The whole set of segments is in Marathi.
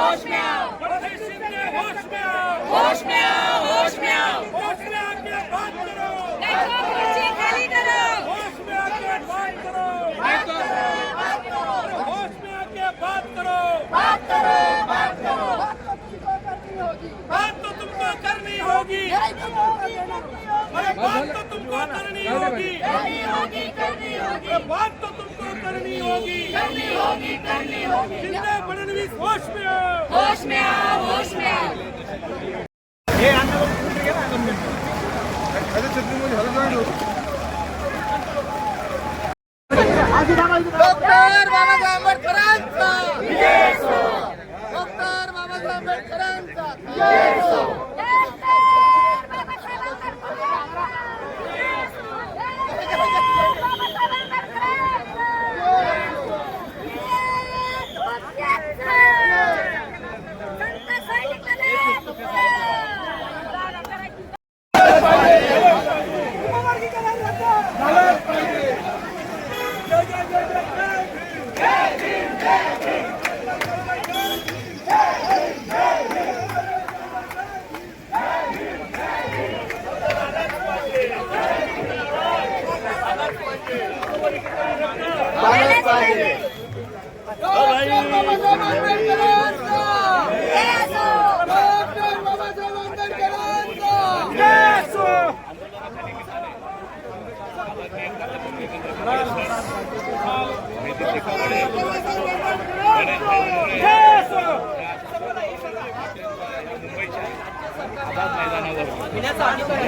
होश में आओ, शिंदे होश में आओ, होश में आओ, होश में आओ, होश में आके बात करो, नहीं तो कुर्सी खाली करो, होश में आके बात करो, बात करो, बात करो, होश में आके बात करो, बात करो, बात करो, बात तो तुमको करनी होगी, अरे बात तो तुमको करनी होगी, करनी होगी, करनी होगी, बात तो तुमको करनी होगी, करनी होगी, करनी होगी। शिंदे फडणवीस होश में आओ, होश में आओ, होश में आओ। डॉक्टर बाबासाहेब आंबेडकरांचा डॉक्टर बाबासाहेब आंबेडकरांचा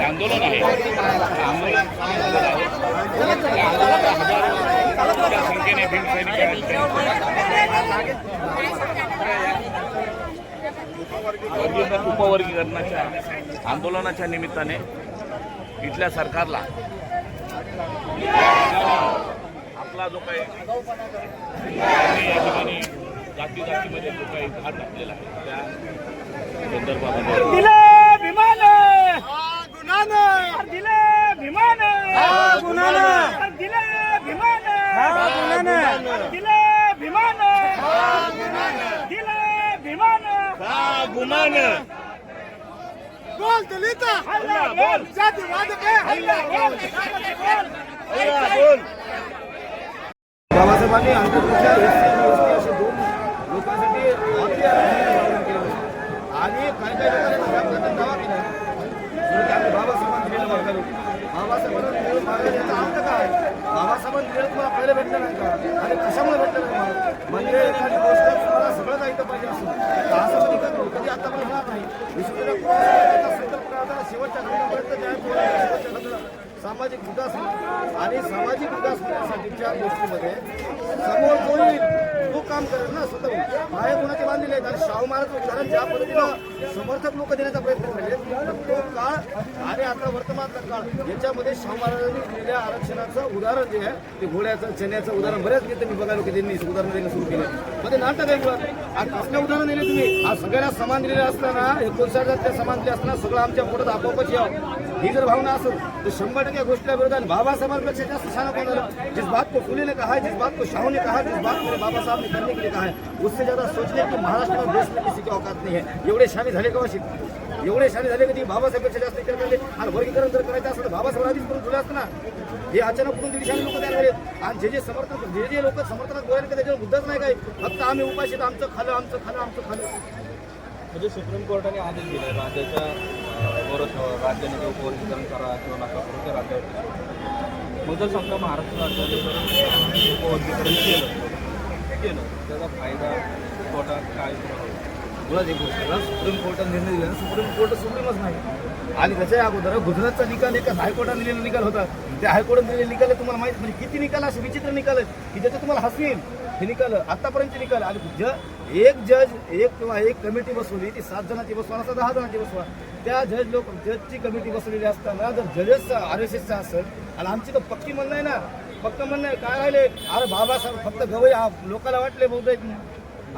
आंदोलन आहे संख्येने उपवर्गीकरणाच्या आंदोलनाच्या निमित्ताने इथल्या सरकारला आपला जो काही या ठिकाणी जातीमध्ये जो काही भाग टाकलेला आहे त्या संदर्भामध्ये बोल दलित बोल जातीवाद पे हल्ला बोल बाबासाहेबांनी आंतरराष्ट्रीय असे दोन लोकांसाठी आणि काही लोकांनी दावा केला बाबासाहेबांनी दिलेलं मागणार बाबासाहेबांना दिलेलं मागण्याचा अर्थ काय बाबासाहेबांनी दिलेलं तुम्हाला पहिलं भेटलं नाही का आणि कशामुळे भेटलं नाही म्हणजे एखादी गोष्ट तुम्हाला सगळं ऐकलं पाहिजे असं असं कधी आतापर्यंत होणार नाही शेवटच्या घटनापर्यंत त्या सामाजिक विकास आणि सामाजिक विकास होण्यासाठीच्या गोष्टीमध्ये समोर कोणी तो काम करेल ना स्वतः बाहेर कोणाचे बांधलेले आहेत आणि शाहू महाराज उदाहरण ज्या पद्धतीनं समर्थक लोक देण्याचा प्रयत्न केले तो काळ आणि आता वर्तमानचा काळ याच्यामध्ये शाहू महाराजांनी दिलेल्या आरक्षणाचं उदाहरण जे आहे ते घोड्याचं चण्याचं उदाहरण बऱ्याच घेते मी बघायला की त्यांनी उदाहरण देणं सुरू केलं मध्ये नाटक आहे मुळात आज कसलं उदाहरण दिले तुम्ही आज सगळ्यांना समान दिलेलं असताना 59,000 समान दिले असताना सगळं आमच्या पोटात आपोआपच यावं ही जर भावना असेल तर 100% गोष्टीला विरोधात बाबासाहेबांपेक्षा जास्त शान कोण झालं जिस बात को फुले ने कहा जिस बात को शाहू ने कहा जिस बात मेरे बाबा साहब ने करने के लिए कहा है उससे ज्यादा सोचने की महाराष्ट्र में देश में किसी की औकात नहीं है एवढे शाने झाले का वाशिक एवढे शाने झाले की बाबासाहेबांपेक्षा जास्त विचार करले आणि वर्गीकरण जर करायचं असेल तर बाबासाहेब आधीच करून ठेवलं असतं ना हे अचानक कुठून 150 लोक तयार झालेत आणि जे समर्थक जे लोक समर्थनात गोळ्या का त्याच्यावर मुद्दाच नाही काय फक्त आम्ही उपाशी आमचं खालं म्हणजे सुप्रीम कोर्टाने आदेश दिले राज्याच्या राज्याने जे उपवर्गीकरण करा किंवा नका करू ते राज्यावरती मग जर समजा महाराष्ट्र राज्याने उपवर्गीकरण केलं त्याचा फायदा तोटा काय मुळात एक गोष्ट सुप्रीम कोर्टाने निर्णय दिला सुप्रीम कोर्ट सुप्रीमच नाही आणि त्याच्या अगोदर गुजरातचा निकाल एका हायकोर्टाने दिलेला निकाल होता त्या हायकोर्टाने दिलेले निकाल तुम्हाला माहिती म्हणजे किती निकाल असे विचित्र निकाल आहेत की ज्याचं तुम्हाला हसवेल हे निकाल आतापर्यंतचे निकाल आणि एक जज किंवा एक कमिटी बसवली ती 7 जणांची बसवा नसता 10 जणांची बसवा त्या जजची कमिटी बसवलेली असताना जर जजेसचा RSSचा असेल आणि आमची तर पक्की म्हणणं आहे ना पक्क म्हणणं आहे काय राहिले अरे बाबासाहेब फक्त गवई लोकांना वाटले बहुतेक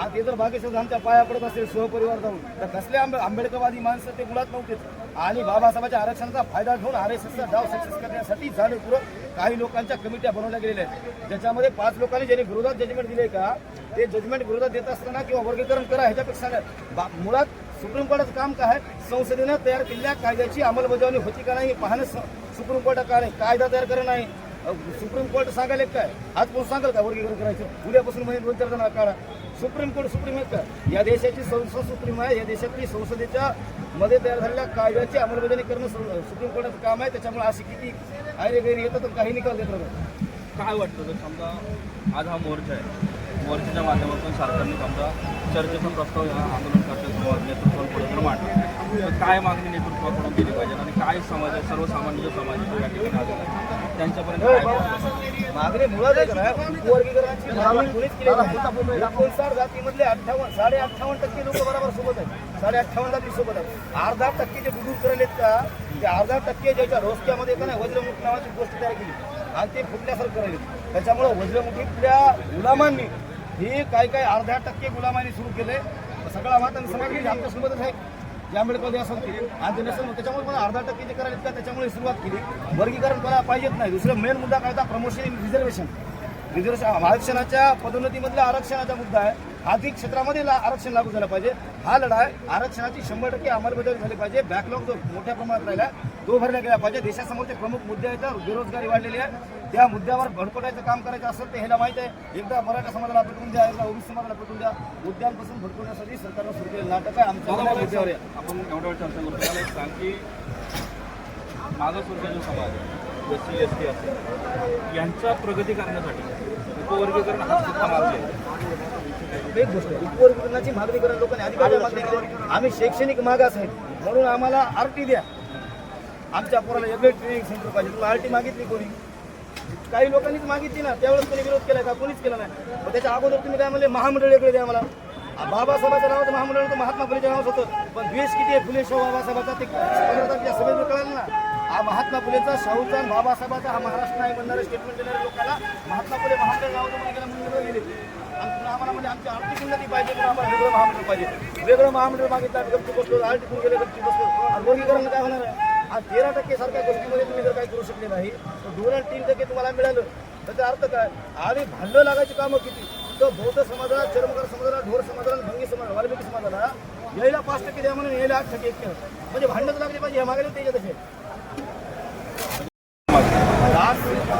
आज ते जर बागेश्वर आमच्या पाया पडत असेल सहपरिवार जाऊन तर कसले आंबेडकरवादी माणसं ते मुळात नव्हतेच आणि बाबासाहेबांच्या आरक्षणाचा फायदा घेऊन RSSचा डाव सक्सेस करण्यासाठी जाणीवपूर्वक काही लोकांच्या कमिट्या बनवल्या गेलेल्या आहेत, ज्याच्यामध्ये 5 लोकांनी ज्यांनी विरोधात जजमेंट दिले का ते जजमेंट विरोधात देत असताना किंवा वर्गीकरण करा ह्याच्यापेक्षा मुळात सुप्रीम कोर्टाचं काम काय आहे, संसदेनं तयार केलेल्या कायद्याची अंमलबजावणी होती का नाही पाहणं सुप्रीम कोर्टात काय नाही, कायदा तयार करणं नाही. सुप्रीम कोर्ट सांगायला काय आज कोण सांगाल का वर्गीकरण करायचं, उद्यापासून मध्ये 2-4 जण काढा. सुप्रीम कोर्ट सुप्रीम आहे का, या देशाची संसद सुप्रीम आहे, या देशातली संसदेच्या मध्ये तयार झालेल्या कायद्याची अंमलबजावणी करणं सुप्रीम कोर्टाचं काम आहे. त्याच्यामुळे अशी किती आयरे गैर येतात तर काही निकाल देत राहतात. काय वाटतं जर समजा आज हा मोर्चा आहे, मोर्चाच्या माध्यमातून सरकारने समजा चर्चेचा प्रस्ताव या आंदोलनकर्ते किंवा नेतृत्वापुढे जर मांडला तर काय मागणी नेतृत्वाकडून केली पाहिजे आणि काय समाज सर्वसामान्य जो समाज आहे तो या ठिकाणी आलेला त्यांच्यापर्यंत काय मागणी मुळात आहे का उपवर्गीकरणाची मागणी कोणीच केली नाही. 59 जातीमधले 58% लोक बरोबर सोबत आहेत, 58.5 जाती सोबत आहेत. 10% जे बुडून करायलेत का ते 10% ज्याच्या रोजक्यामध्ये का नाही वज्रमुख नावाची गोष्ट तयार केली आणि ते फुटल्यासारखं करायले. त्याच्यामुळे वज्रमुखीतल्या गुलामांनी ही काय 10% गुलामांनी सुरू केले. सगळा माता समाज आमच्यासोबतच आहे, जे आंबेडकर असेल आणि ते नसेल त्याच्यामुळे मला 10% जे करायला का त्याच्यामुळे सुरुवात केली. वर्गीकरण करायला पाहिजेत नाही. दुसरं मेन मुद्दा काय होता, प्रमोशन इन रिझर्वेशन. आरक्षणाच्या पदोन्नतीमधल्या आरक्षणाचा मुद्दा आहे. आर्थिक क्षेत्रामध्ये आरक्षण लागू झालं पाहिजे. हा लढा आहे. आरक्षणाची 100% अंमलबजावणी झाली पाहिजे. बॅकलॉग जो मोठ्या प्रमाणात राहिला तो भरला गेला पाहिजे. देशासमोरचे प्रमुख मुद्दे आहेत, बेरोजगारी वाढलेली आहे, त्या मुद्द्यावर भडकवण्याचं काम करायचं असेल तर ह्याला माहिती आहे. एकदा मराठा समाजाला पेटवून द्या, एकदा ओबीसी समाजाला पेटवून द्या. मुद्द्यांपासून भडकवण्यासाठी सरकारनं सुरू केलेलं नाटक आहे. आमच्या मुद्द्यावर आहे. आपण एवढ्या वेळ चर्चा करतो मला एक सांग की मागासवर्गीय जो समाज आहे SC ST असेल यांच्या प्रगती करण्यासाठी उपवर्गीकरण हा सुद्धा मागणी आहे. एक गोष्ट उपवर्गीकरणाची मागणी करणं लोकांनी अधिकार मागणी केली. आम्ही शैक्षणिक मागास आहेत म्हणून आम्हाला RT द्या, आमच्या पोराला वेगळे ट्रेनिंग सेंटर पाहिजे. तुला RT मागितली कोणी, काही लोकांनीच मागितली ना, त्यावेळेस कोणी विरोध केला का, कोणीच केला नाही. पण त्याच्या अगोदर तुम्ही काय म्हणले महामंडळ वेगळे द्या मला. बाबासाहेबांचं नाव तर महामंडळ होतं, महात्मा फुलेच्या नावच होतं. पण द्वेष किती आहे फुले शाहू बाबासाहेबांचा ते 15 तारखेच्या सभेत कळालं ना. हा महात्मा फुलेचा, शाहूचा आणि बाबासाहेबांचा हा महाराष्ट्र नाही म्हणणारे स्टेटमेंट देणाऱ्या लोकांना महात्मा फुले महामंडळ नावाचं म्हणून गेला म्हणून गेले. आम्हाला म्हणजे आमची आर्थिक उन्नती पाहिजे म्हणून आम्हाला वेगळं महामंडळ पाहिजे. वेगळं महामंडळ मागितलं गप्पी बसलो, आर्थिक गेले गप्पी बसलो. आणि वर्गीकरण काय होणार आहे. आज 13% सारख्या गोष्टीमध्ये तुम्ही जर काही करू शकले नाही तर 2-3% तुम्हाला मिळालं त्याचा अर्थ काय. आणि भांडण लागायची कामं किती. तर बौद्ध समाजाला, चर्मकार समाजाला, ढोर समाजाला, भंगी समाजाला, वाल्मिकी समाजाला यायला 5% द्या म्हणून यायला 8% केलं. म्हणजे भांडणच लागले पाहिजे. हे मागेल त्याच्या तसे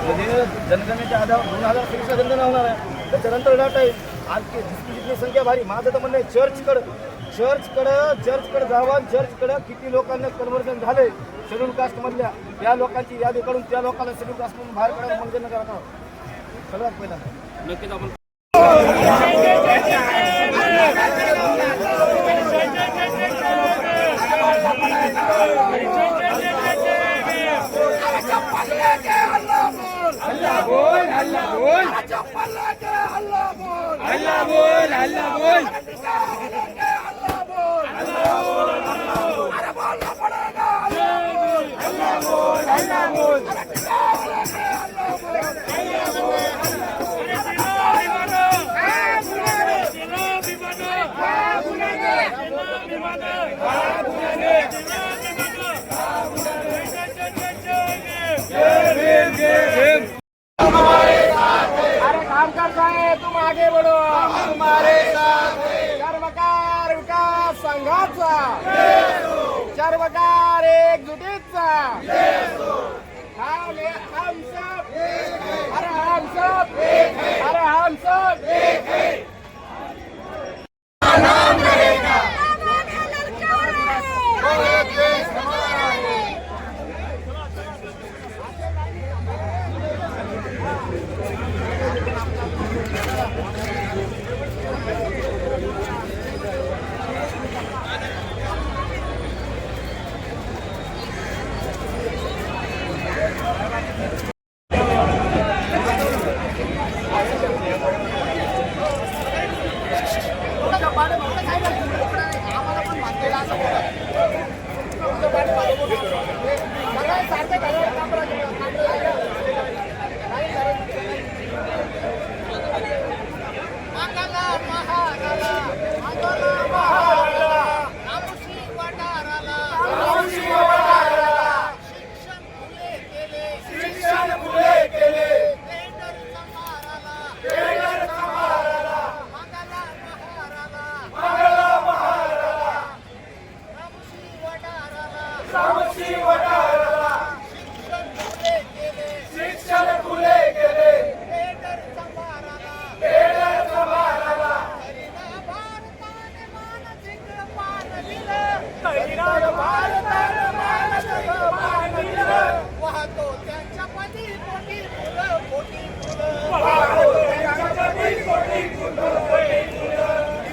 म्हणजे जनगणनेच्या आधार 2023 जनगणना होणार आहे. त्याच्यानंतर डाटा येईल. आणखी जितकी संख्या भारी. माझं तर म्हणणं आहे चर्चकडं जावं. चर्चकडं किती लोकांना कन्व्हर्जन झाले शेड्यूल कास्ट मधल्या त्या लोकांची यादी काढून त्या लोकांना शेड्यूल कास्ट मधून बाहेर काढायला मंजूर करा सगळ्यात पहिला. नक्कीच आपण तुम आगे बढ़ो, हमारे साथ चर्मकार विकास संघाचा, चर्मकार एकजुटीचा, हम सब, अरे हम सब एक है. नाम रहेगा कैरान भारतानं मानसिक मानलं. वाहतो त्यांच्या पदी कोटी फुलं कोटी फुलं वाहतो त्यांच्या पदी कोटी फुलं, कोटी फुलं.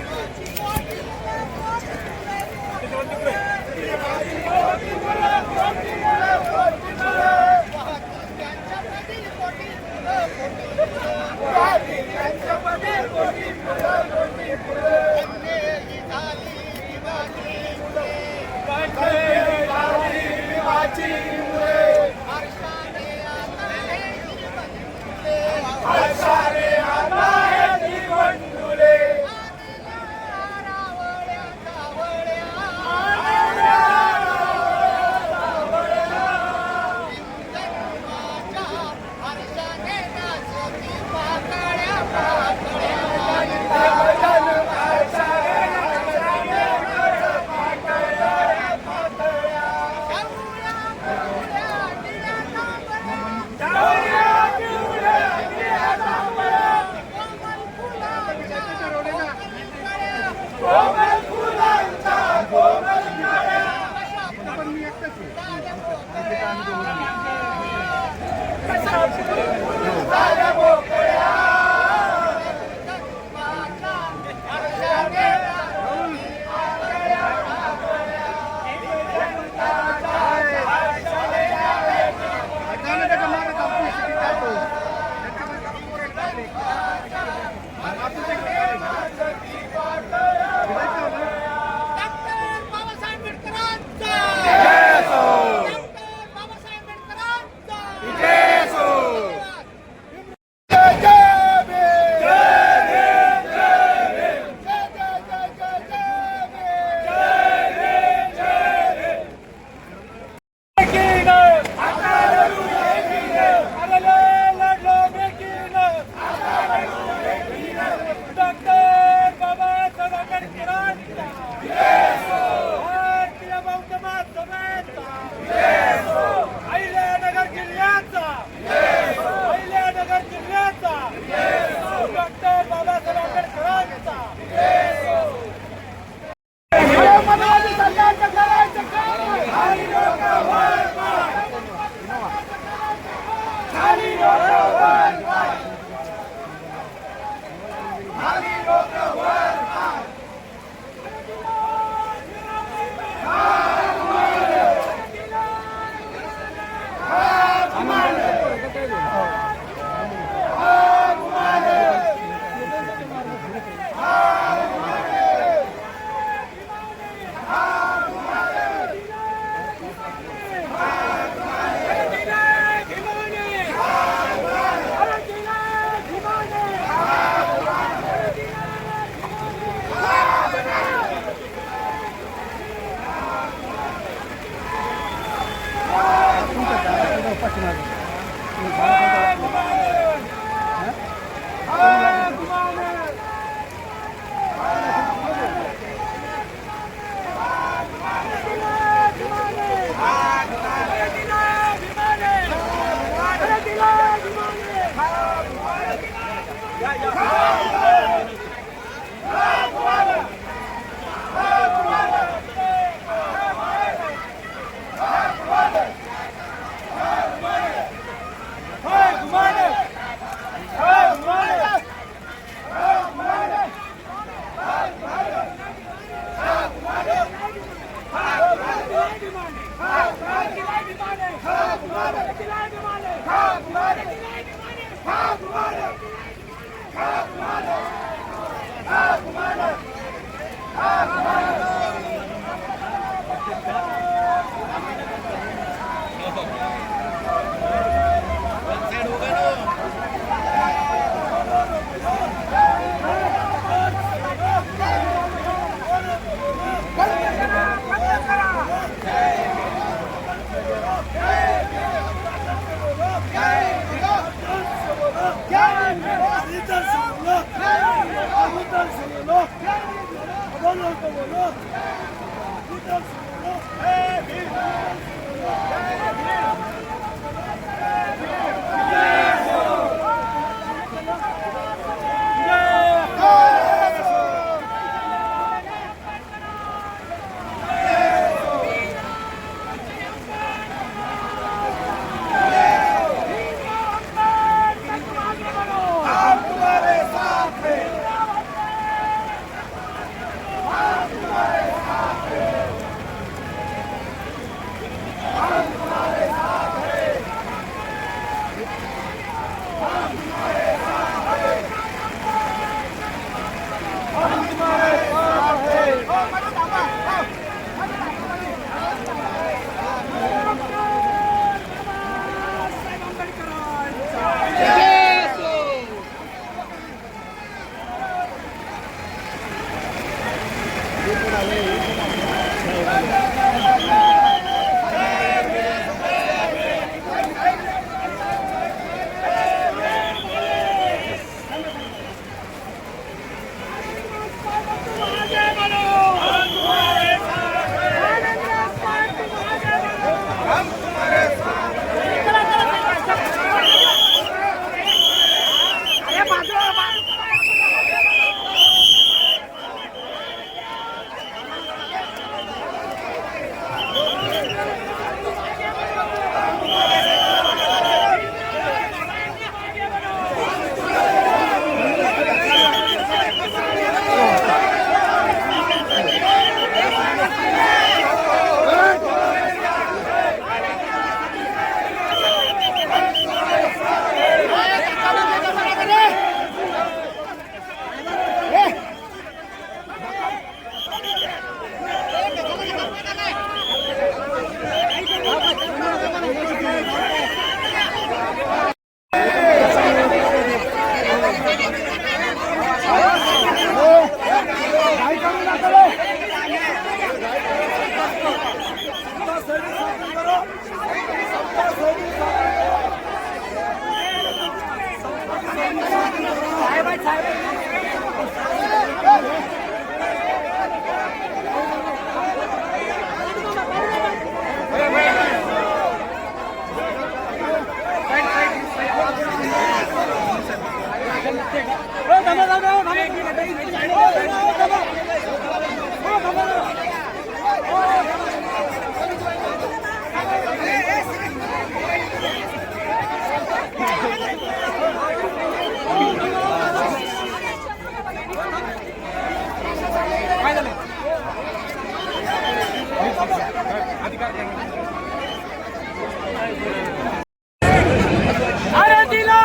अरे दिला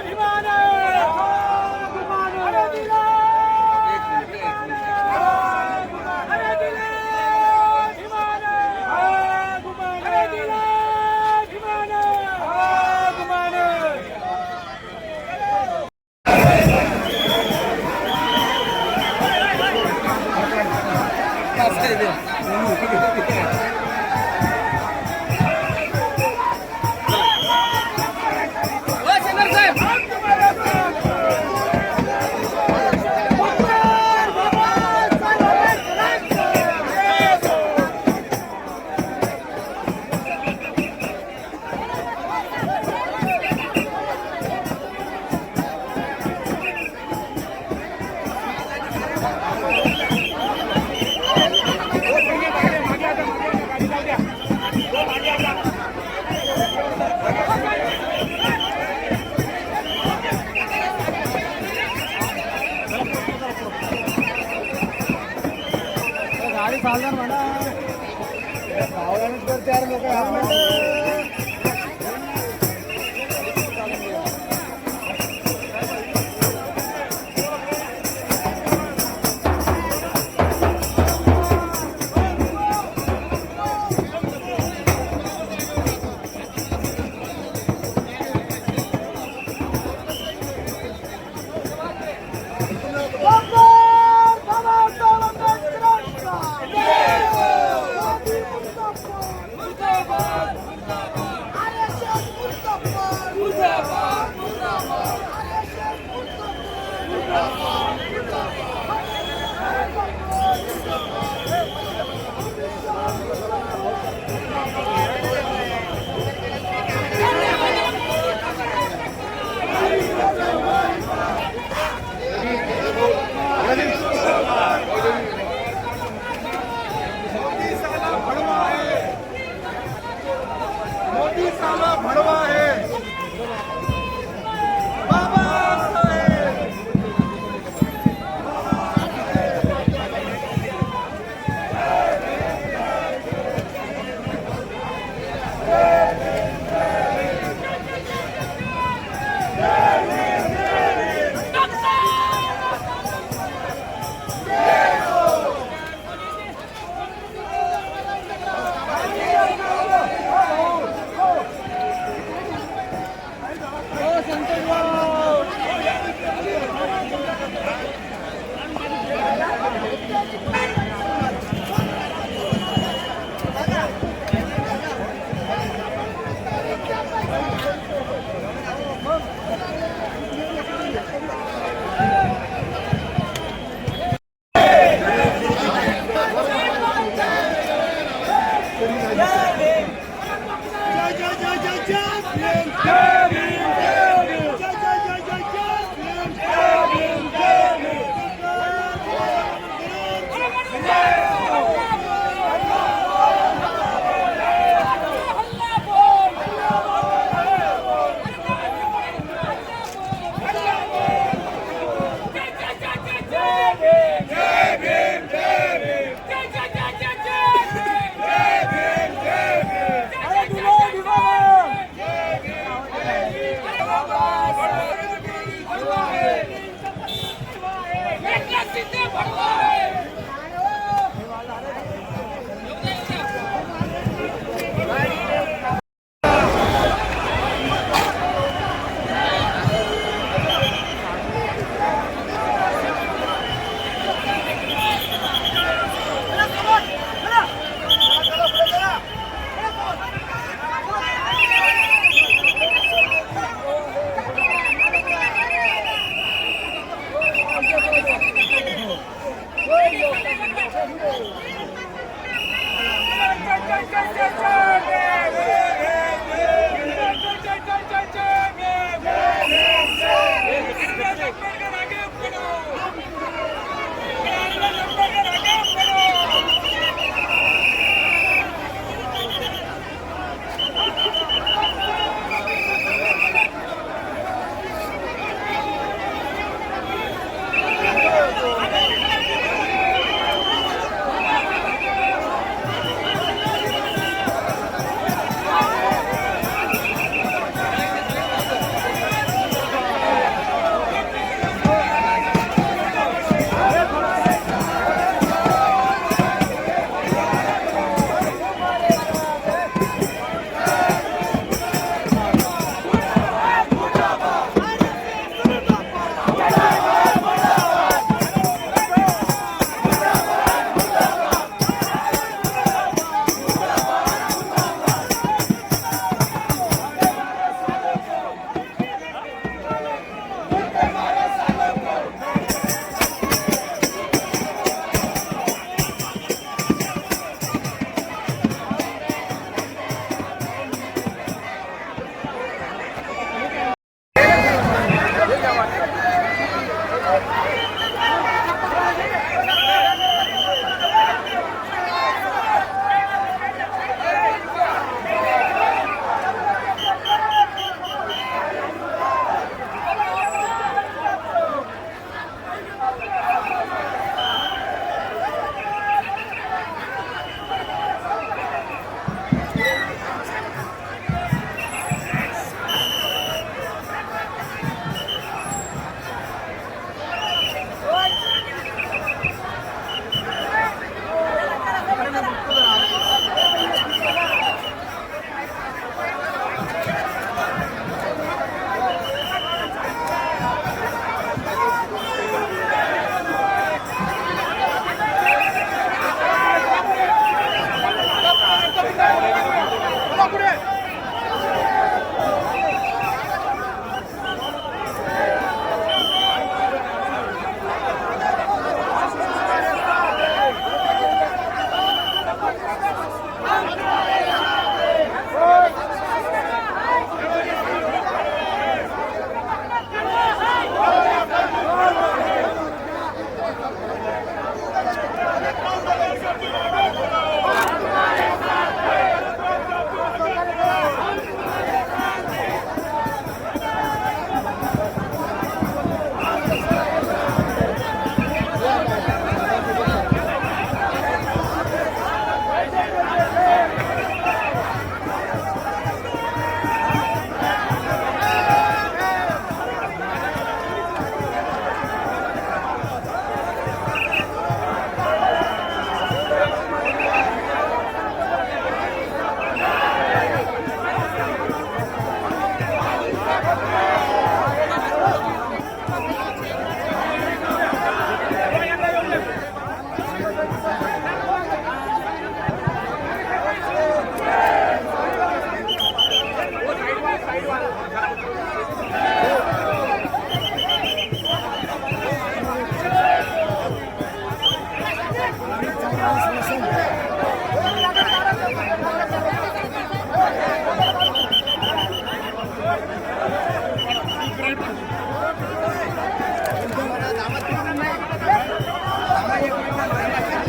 विमान, अरे दिला विमान, अरे दिला विमान, अरे दिला विमान, गाडी चालणार म्हणा चार लोक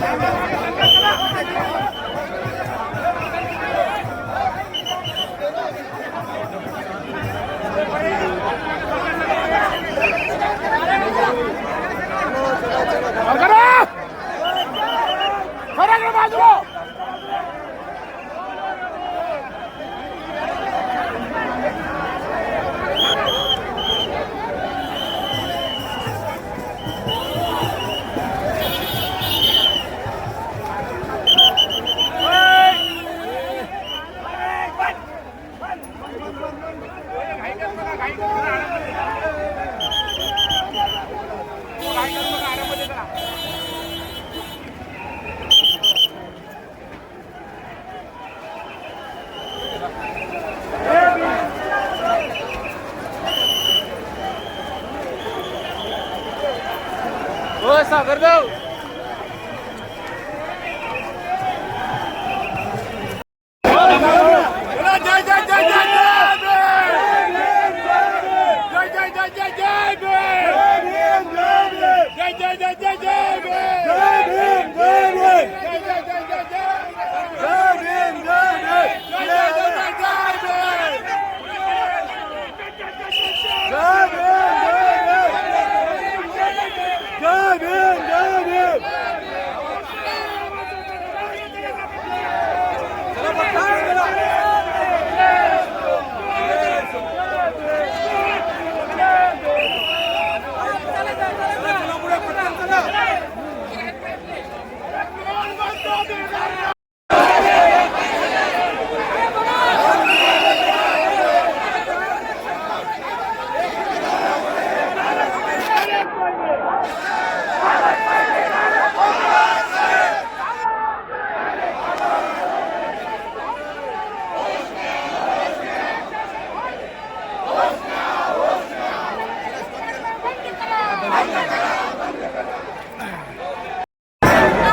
Thank you.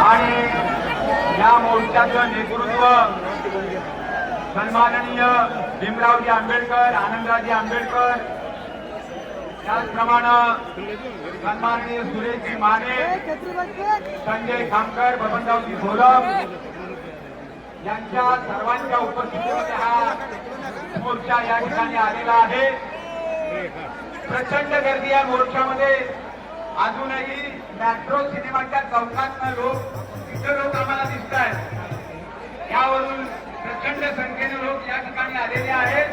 आणि या मोर्चाचं नेतृत्व सन्माननीय भीमरावजी आंबेडकर, आनंदरावजी आंबेडकर, त्याचप्रमाणे सन्माननीय सुरेशजी माने, संजय खामकर, बबनरावजी घोलप यांच्या सर्वांच्या उपस्थितीमध्ये हा मोर्चा या ठिकाणी आलेला आहे. प्रचंड गर्दी या मोर्चामध्ये. अजूनही मॅट्रो सिनेमाच्या चौकातनं इथं लोक आम्हाला दिसत आहेत. यावरून प्रचंड संख्येने लोक या ठिकाणी आलेले आहेत.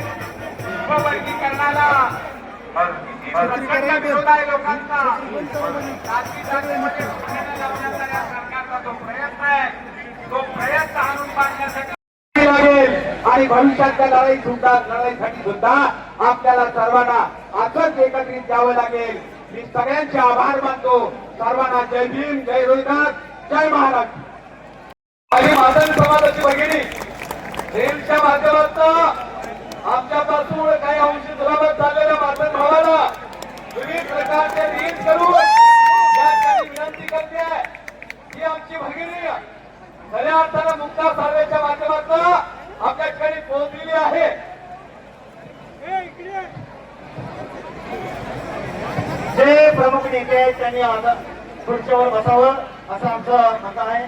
उपवर्गीकरणाला प्रचंड विरोध आहे लोकांचा. जाती जातीमध्ये लावण्याचा या सरकारचा जो प्रयत्न आहे, तो प्रयत्न आणून पाडण्यासाठी लागेल. आणि भविष्याच्या लढाईसाठी सुद्धा आपल्याला सर्वांना असंच एकत्रित द्यावं लागेल. मी सगळ्यांचे आभार मानतो. सर्वांना जय भीम, जय रोहिदास, जय महाराष्ट्र. आणि महाजन समाजाची भगिनी रेलच्या माध्यमातून आमच्यापासून काही अंशी दुरावत झालेल्या महाजन भावाला विविध प्रकारचे रील करून या ठिकाणी विनंती करते की आमची भगिनी खऱ्या अर्थानं मुक्ता सार्वेच्या माध्यमातून आपल्या ठिकाणी पोहोचलेली आहे. जे प्रमुख नेते आहेत त्यांनी खुर्चीवर बसावं असं आमचं मत आहे.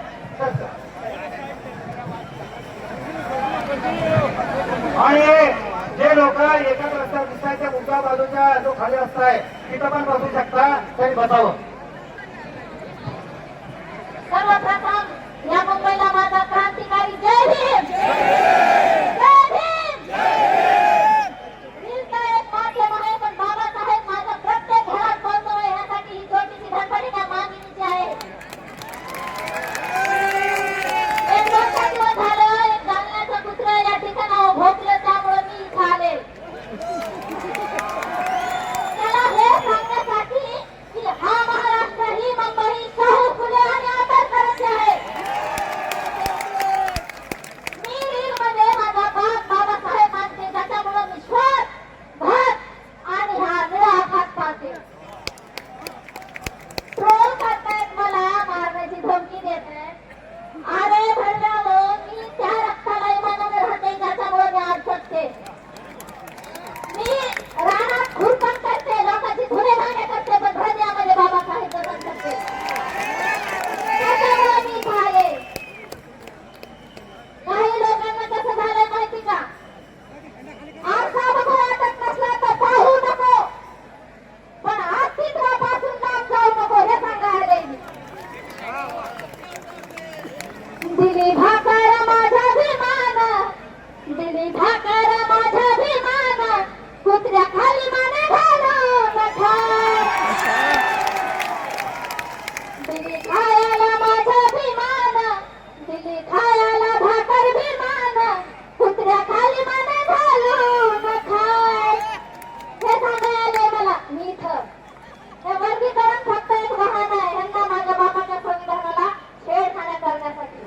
आणि जे लोक एकाच रस्त्यावर दिसतात त्या उजव्या बाजूच्या जो खाली रस्ता आहे तिथं पण बसू शकता, त्यांनी बसावं. सर्वप्रथम या मुंबईला माझा क्रांतिकारी जय भीम, जय भीम. वीरता एक माध्यम आहे, पण बाबासाहेब माझं प्रत्येक घरात पोहोचवं यासाठी ही छोटीशी धडपडी त्या मागणीची आहे. एक 2 दिवस झालं एक जालन्याचं कुत्रं या ठिकाणावर भोकलं, त्यामुळे मी इथं आले. त्याला हे सांगण्यासाठी की हा महाराष्ट्र, ही मुंबई शाहू फुले आणि आंबेडकरांची आहे. मी रीलमध्ये माझा बाप बाबासाहेब मानते, त्याच्यामुळे मी श्वास, भात आणि हा निळा भात पाहते. ट्रोल करतायत, मला मारण्याची धमकी देते. अरे भरल्यालो, मी त्या रक्ताला इमानाने राहते, त्याच्यामुळे मी आज शकते. मी रानात खुरपण करते, लोकांची धुणे भांडे करते, पण हृदयामध्ये बाबासाहेब जतन करते. त्याच्यामुळे मी इथं आले. काही लोकांना कसं झालंय माहिती का? आरसा बघू वाटत नसला तर पाहू नको, पण अस्तित्वापासून लांब जाऊ नको हे सांगायला मी. दिली भाकर माझा विमान, दिली भाकर माझा विमान, कुत्र्या खाली माने घालून खाय. दिली खायला माझा विमान, दिली खायला भाकर विमान, कुत्र्या खाली माने घालून खाय. हे सांगायला मला मी इथं. हे वर्गीकरण फक्त एक वाहन आहे, यांना माझ्या बापाच्या संविधानाला छेडखाना करण्यासाठी.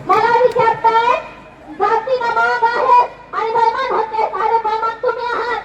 मला विचारताय जातीनं माग आहेत आणि बैमान होते. सारे बैमान तुम्ही आहात.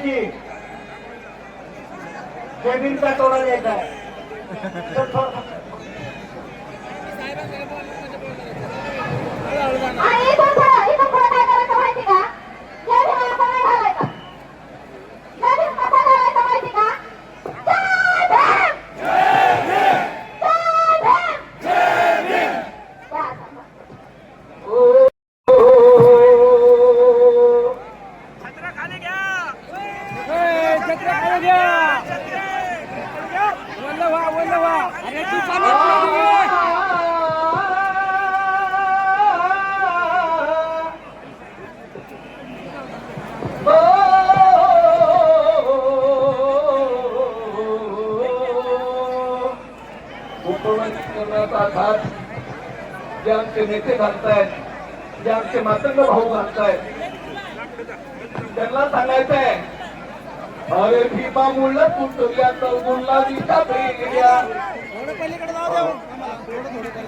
पाहिजे. जमीनचा तोडा द्यायचा आहे. आणि इथून पुढे काय करायचं माहिती का? जय भीम असा नाही घालायचा. जय भीम कसा घालायचा माहिती का? जय भीम! जय भीम! जय भीम! उपवनाचा घात जे आमचे नेते घालतायत, जे आमचे मातंग भाऊ घालतायत, त्यांना सांगायचंय, अरे भीमा मुळला तुटल्या चौगुणला विटा पेल्या,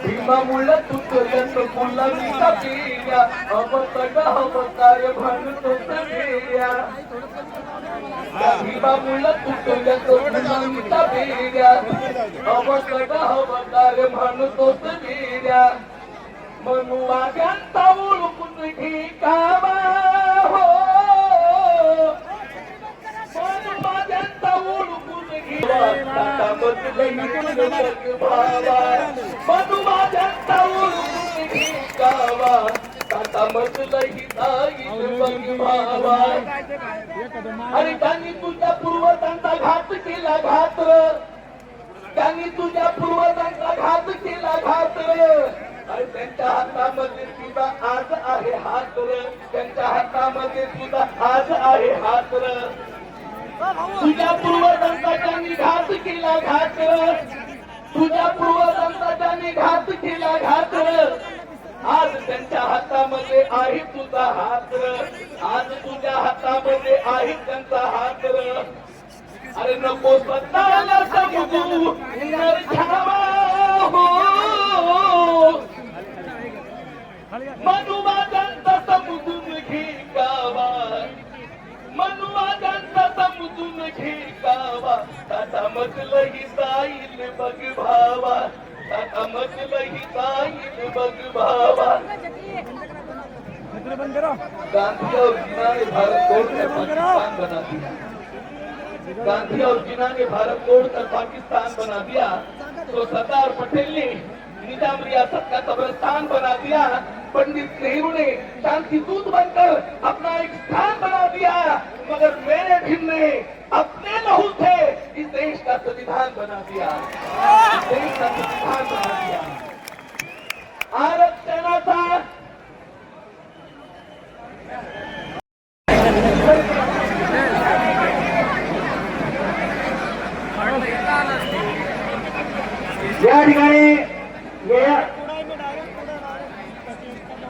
भीमा मुळला तुटल्या चौगुणला विटा पेल्या, अवतड अवतार भांडतो सगळ्या, भीमा मुळला तुटल्या चौगुणला विटा पेल्या, अवतड अवतार भांडतो सगळ्या, मनुवाद्यांचा ओळखून ठिकावा हो, मनुवाद्यांचा ओळखून घ्यावा, मनुवाद्यांचा ओळखून ठिकावा, ताटामधलंही जाईल बघ भावा. आणि त्यांनी तुझ्या पूर्वजांचा घात केला घात, त्यांनी तुझ्या पूर्वजांचा घात केला घात, आणि त्यांच्या हातामध्ये सुद्धा आज आहे हात, त्यांच्या हातामध्ये सुद्धा आज आहे हात. तुझ्या पूर्वजांचा त्यांनी घात केला घात, तुझ्या पूर्वजांचा त्यांनी घात केला घात, आज त्यांच्या हातामध्ये आहे तुझा हात, आज तुझ्या हातामध्ये आहे त्यांचा हात. अरे नको स्वतःला समजू नरछावा हो, मनुवाद्यांचा समजून घे गावा, मनुवाद्यांचा समजून घे गावा, ताटामधलंही जाईल बघ भावा, ताटामधलंही जाईल बघ भावा. गांधी और जिन्ना ने भारत तोड़कर पाकिस्तान बना दिया, गांधी और जिन्ना ने भारत तोड़कर पाकिस्तान बना दिया, तो सरदार पटेल ने निजाम रियासत का कब्रिस्तान बना दिया, पंडित नेहरू ने शांति दूत बनकर अपना एक स्थान बना दिया, मगर मेरे भीम ने अपने लहू से इस देश का संविधान बना दिया, इस देश का संविधान बना दिया. आरक्षणाचा या ठिकाणी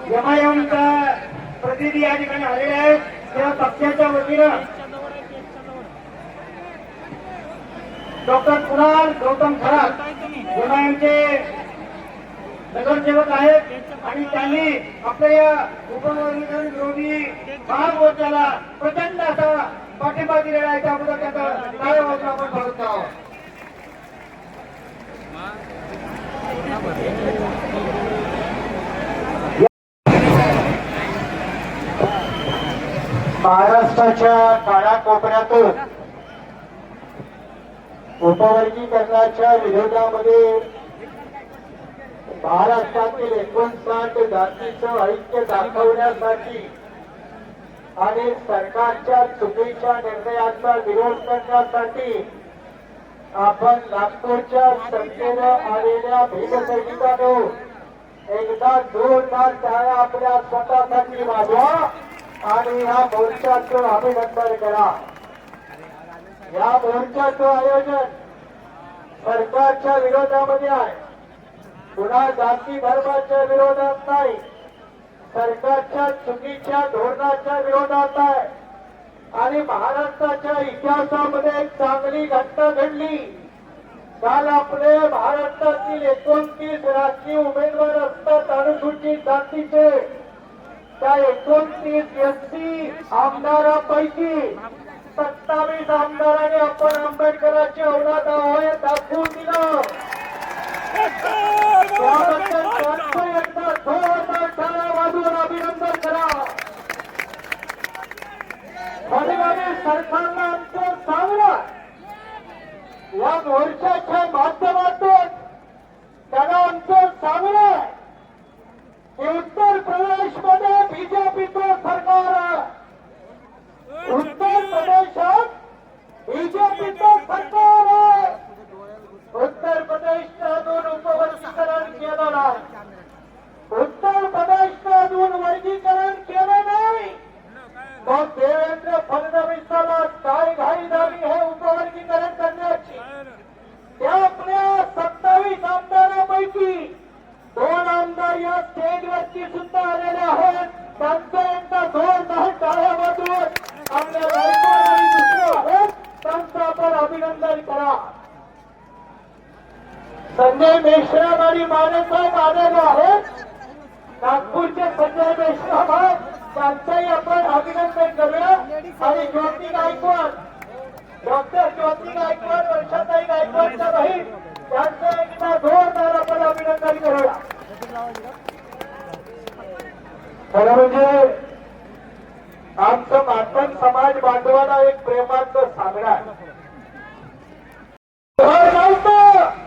एमआयएमचा प्रतिनिधी या ठिकाणी आलेले आहेत. त्या पक्षाच्या वतीनं डॉक्टर कुणाल गौतम खरात एमआयएमचे नगरसेवक आहेत आणि त्यांनी आपल्या या उपवर्गीकरण विरोधी महामोर्चाला प्रचंड असा पाठिंबा दिलेला आहे. त्याबद्दल त्याचा टाळ्या आपण स्वागत करावं. महाराष्ट्राच्या कानाकोपऱ्यातून उपवर्गीकरणाच्या विरोधामध्ये महाराष्ट्रातील 59 जातीचं ऐक्य दाखवण्यासाठी आणि सरकारच्या चुकीच्या निर्णयाचा विरोध करण्यासाठी आपण नागपूरच्या संख्येनं आलेल्या भीमसैनिकांनो एकदा जोरदार टाळ्या आपल्या स्वतःसाठी वाजवा आणि या मोर्चाचं अभिनंदन करा. या मोर्चाचं आयोजन सरकारच्या विरोधामध्ये आहे, पुन्हा जाती धर्माच्या विरोधात नाही, सरकारच्या चुकीच्या धोरणाच्या विरोधात आहे. आणि महाराष्ट्राच्या इतिहासामध्ये एक चांगली घटना घडली. काल आपले महाराष्ट्रातील 29 राजकीय उमेदवार असतात अनुसूचित जातीचे. त्या 29 एसटी आमदारापैकी 27 आमदारांनी आपण आंबेडकरांची औलाद आहोत दाखवून दिलं. त्याबद्दल त्यांचं एकदा जोरदार टाळ्या वाजवून अभिनंदन करा. फडणवीस सरकारला आमचं सांगणं या मोर्चाच्या माध्यमातून त्यांना आमचं सांगणं की उत्तर प्रदेशमध्ये बीजेपीचं सरकार आहे. उत्तर प्रदेशात बीजेपीचं सरकार आहे. उत्तर प्रदेशनं अजून उपवर्गीकरण केलं नाही. उत्तर प्रदेशनं अजून वर्गीकरण केलं नाही. मग देवेंद्र फडणवीसाला काय घाई झाली हे उपवर्गीकरण करण्याची? त्या आपल्या 27 आमदारांपैकी 2 आमदार या स्टेजवरती सुद्धा आलेले आहेत. त्यांचं एकदा जोरदार टाळ्या वाजवून आपल्या गायकवाड आणि दुसरे आहेत त्यांचं आपण अभिनंदन करा. संजय मेश्राम आणि मानेसाहेब आलेले आहेत. नागपूरचे संजय मेश्राम आहेत, त्यांचंही आपण अभिनंदन करूया. आणि ज्योती गायकवाड, डॉक्टर ज्योती गायकवाड, वर्षाताई गायकवाडच्या बहीण, त्यांचं एकदा जोरदार आपण अभिनंदन करूया. खरं म्हणजे आमचं मातंग समाज बांधवाला एक प्रेमाचं सांगणं आहे. घर नव्हतं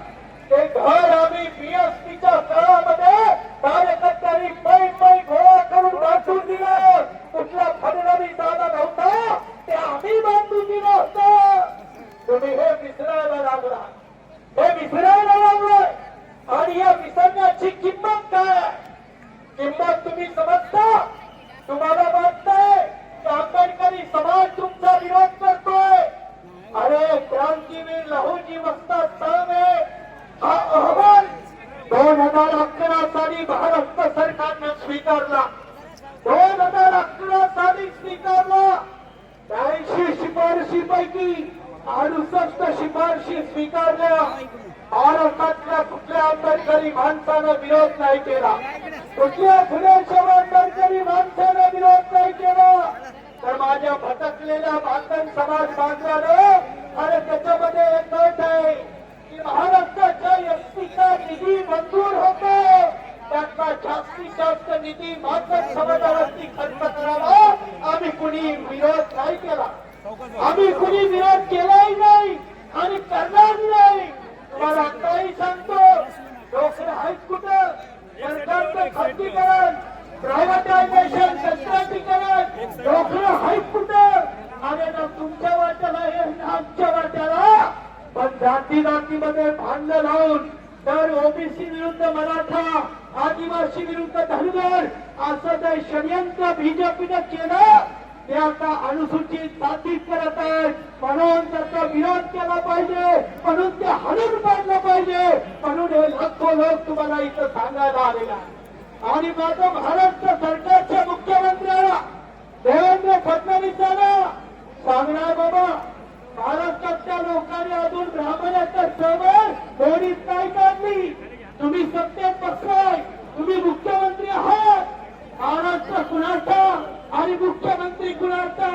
ते घर आम्ही बीएसपीच्या स्थळामध्ये कार्यकर्त्यांनी पैन गोळा करून बांधून दिलं. कुठला फडणवीस दादा नव्हता, ते आम्ही बांधून दिलं होतं. तुम्ही हे विसरायला लागला, हे विसरायला लागलाय. आणि या विसरण्याची किंमत काय? किंमत तुम्ही समजता? तुम्हाला वाटतंय की आंबेडकरी समाज तुमचा विरोध करतोय? अरे क्रांतीवीर लहूजी मस्ताद साहेब हा अहवाल 2011 साली महाराष्ट्र सरकारनं स्वीकारला. 2011 साली स्वीकारला. 80 शिफारशीपैकी 68 शिफारशी स्वीकारल्या. महाराष्ट्रातल्या कुठल्या आंबेडकरी माणसानं विरोध नाही केला. कुठल्या खुलेशव आंबेडकरी माणसानं विरोध नाही केला. तर माझ्या भटकलेल्या बांधण समाज बांधवानं अरे त्याच्यामध्ये एक अट आहे की महाराष्ट्राच्या एसटीचा निधी मंजूर होतो, त्यातला जास्तीत जास्त निधी बांधण समाजावरती खर्च करावा. आम्ही कुणी विरोध नाही केला. आम्ही कुणी विरोध केलाही नाही आणि करणार नाही. तुम्हाला आताही सांगतो, डोकरं आहेत कुठं? सरकारचं खाजगीकरण, प्रायव्हेटायझेशन, कंत्राटीकरण, डोकरं आहेत कुठं? अरे ना तुमच्या वाट्याला आहे ना आमच्या वाट्याला. पण जातीमध्ये भांडण लावून तर ओबीसी विरुद्ध मराठा, आदिवासी विरुद्ध धनगर असं जे षडयंत्र बीजेपीनं केलं ते आता अनुसूचित जातीत करत आहेत. म्हणून त्याचा विरोध केला पाहिजे, म्हणून ते हाणून पाडलं पाहिजे. म्हणून हे लाखो लोक तुम्हाला इथं सांगायला आलेला. आणि माझं महाराष्ट्र सरकारच्या मुख्यमंत्र्याला देवेंद्र फडणवीसांना सांगणार, बाबा महाराष्ट्रातल्या लोकांनी अजून ब्राह्मणाच्या चळवळ मोडीत नाही काढली. तुम्ही सत्तेत बसलाय, तुम्ही मुख्यमंत्री आहात. महाराष्ट्र कुणाचा आणि मुख्यमंत्री कुणाचा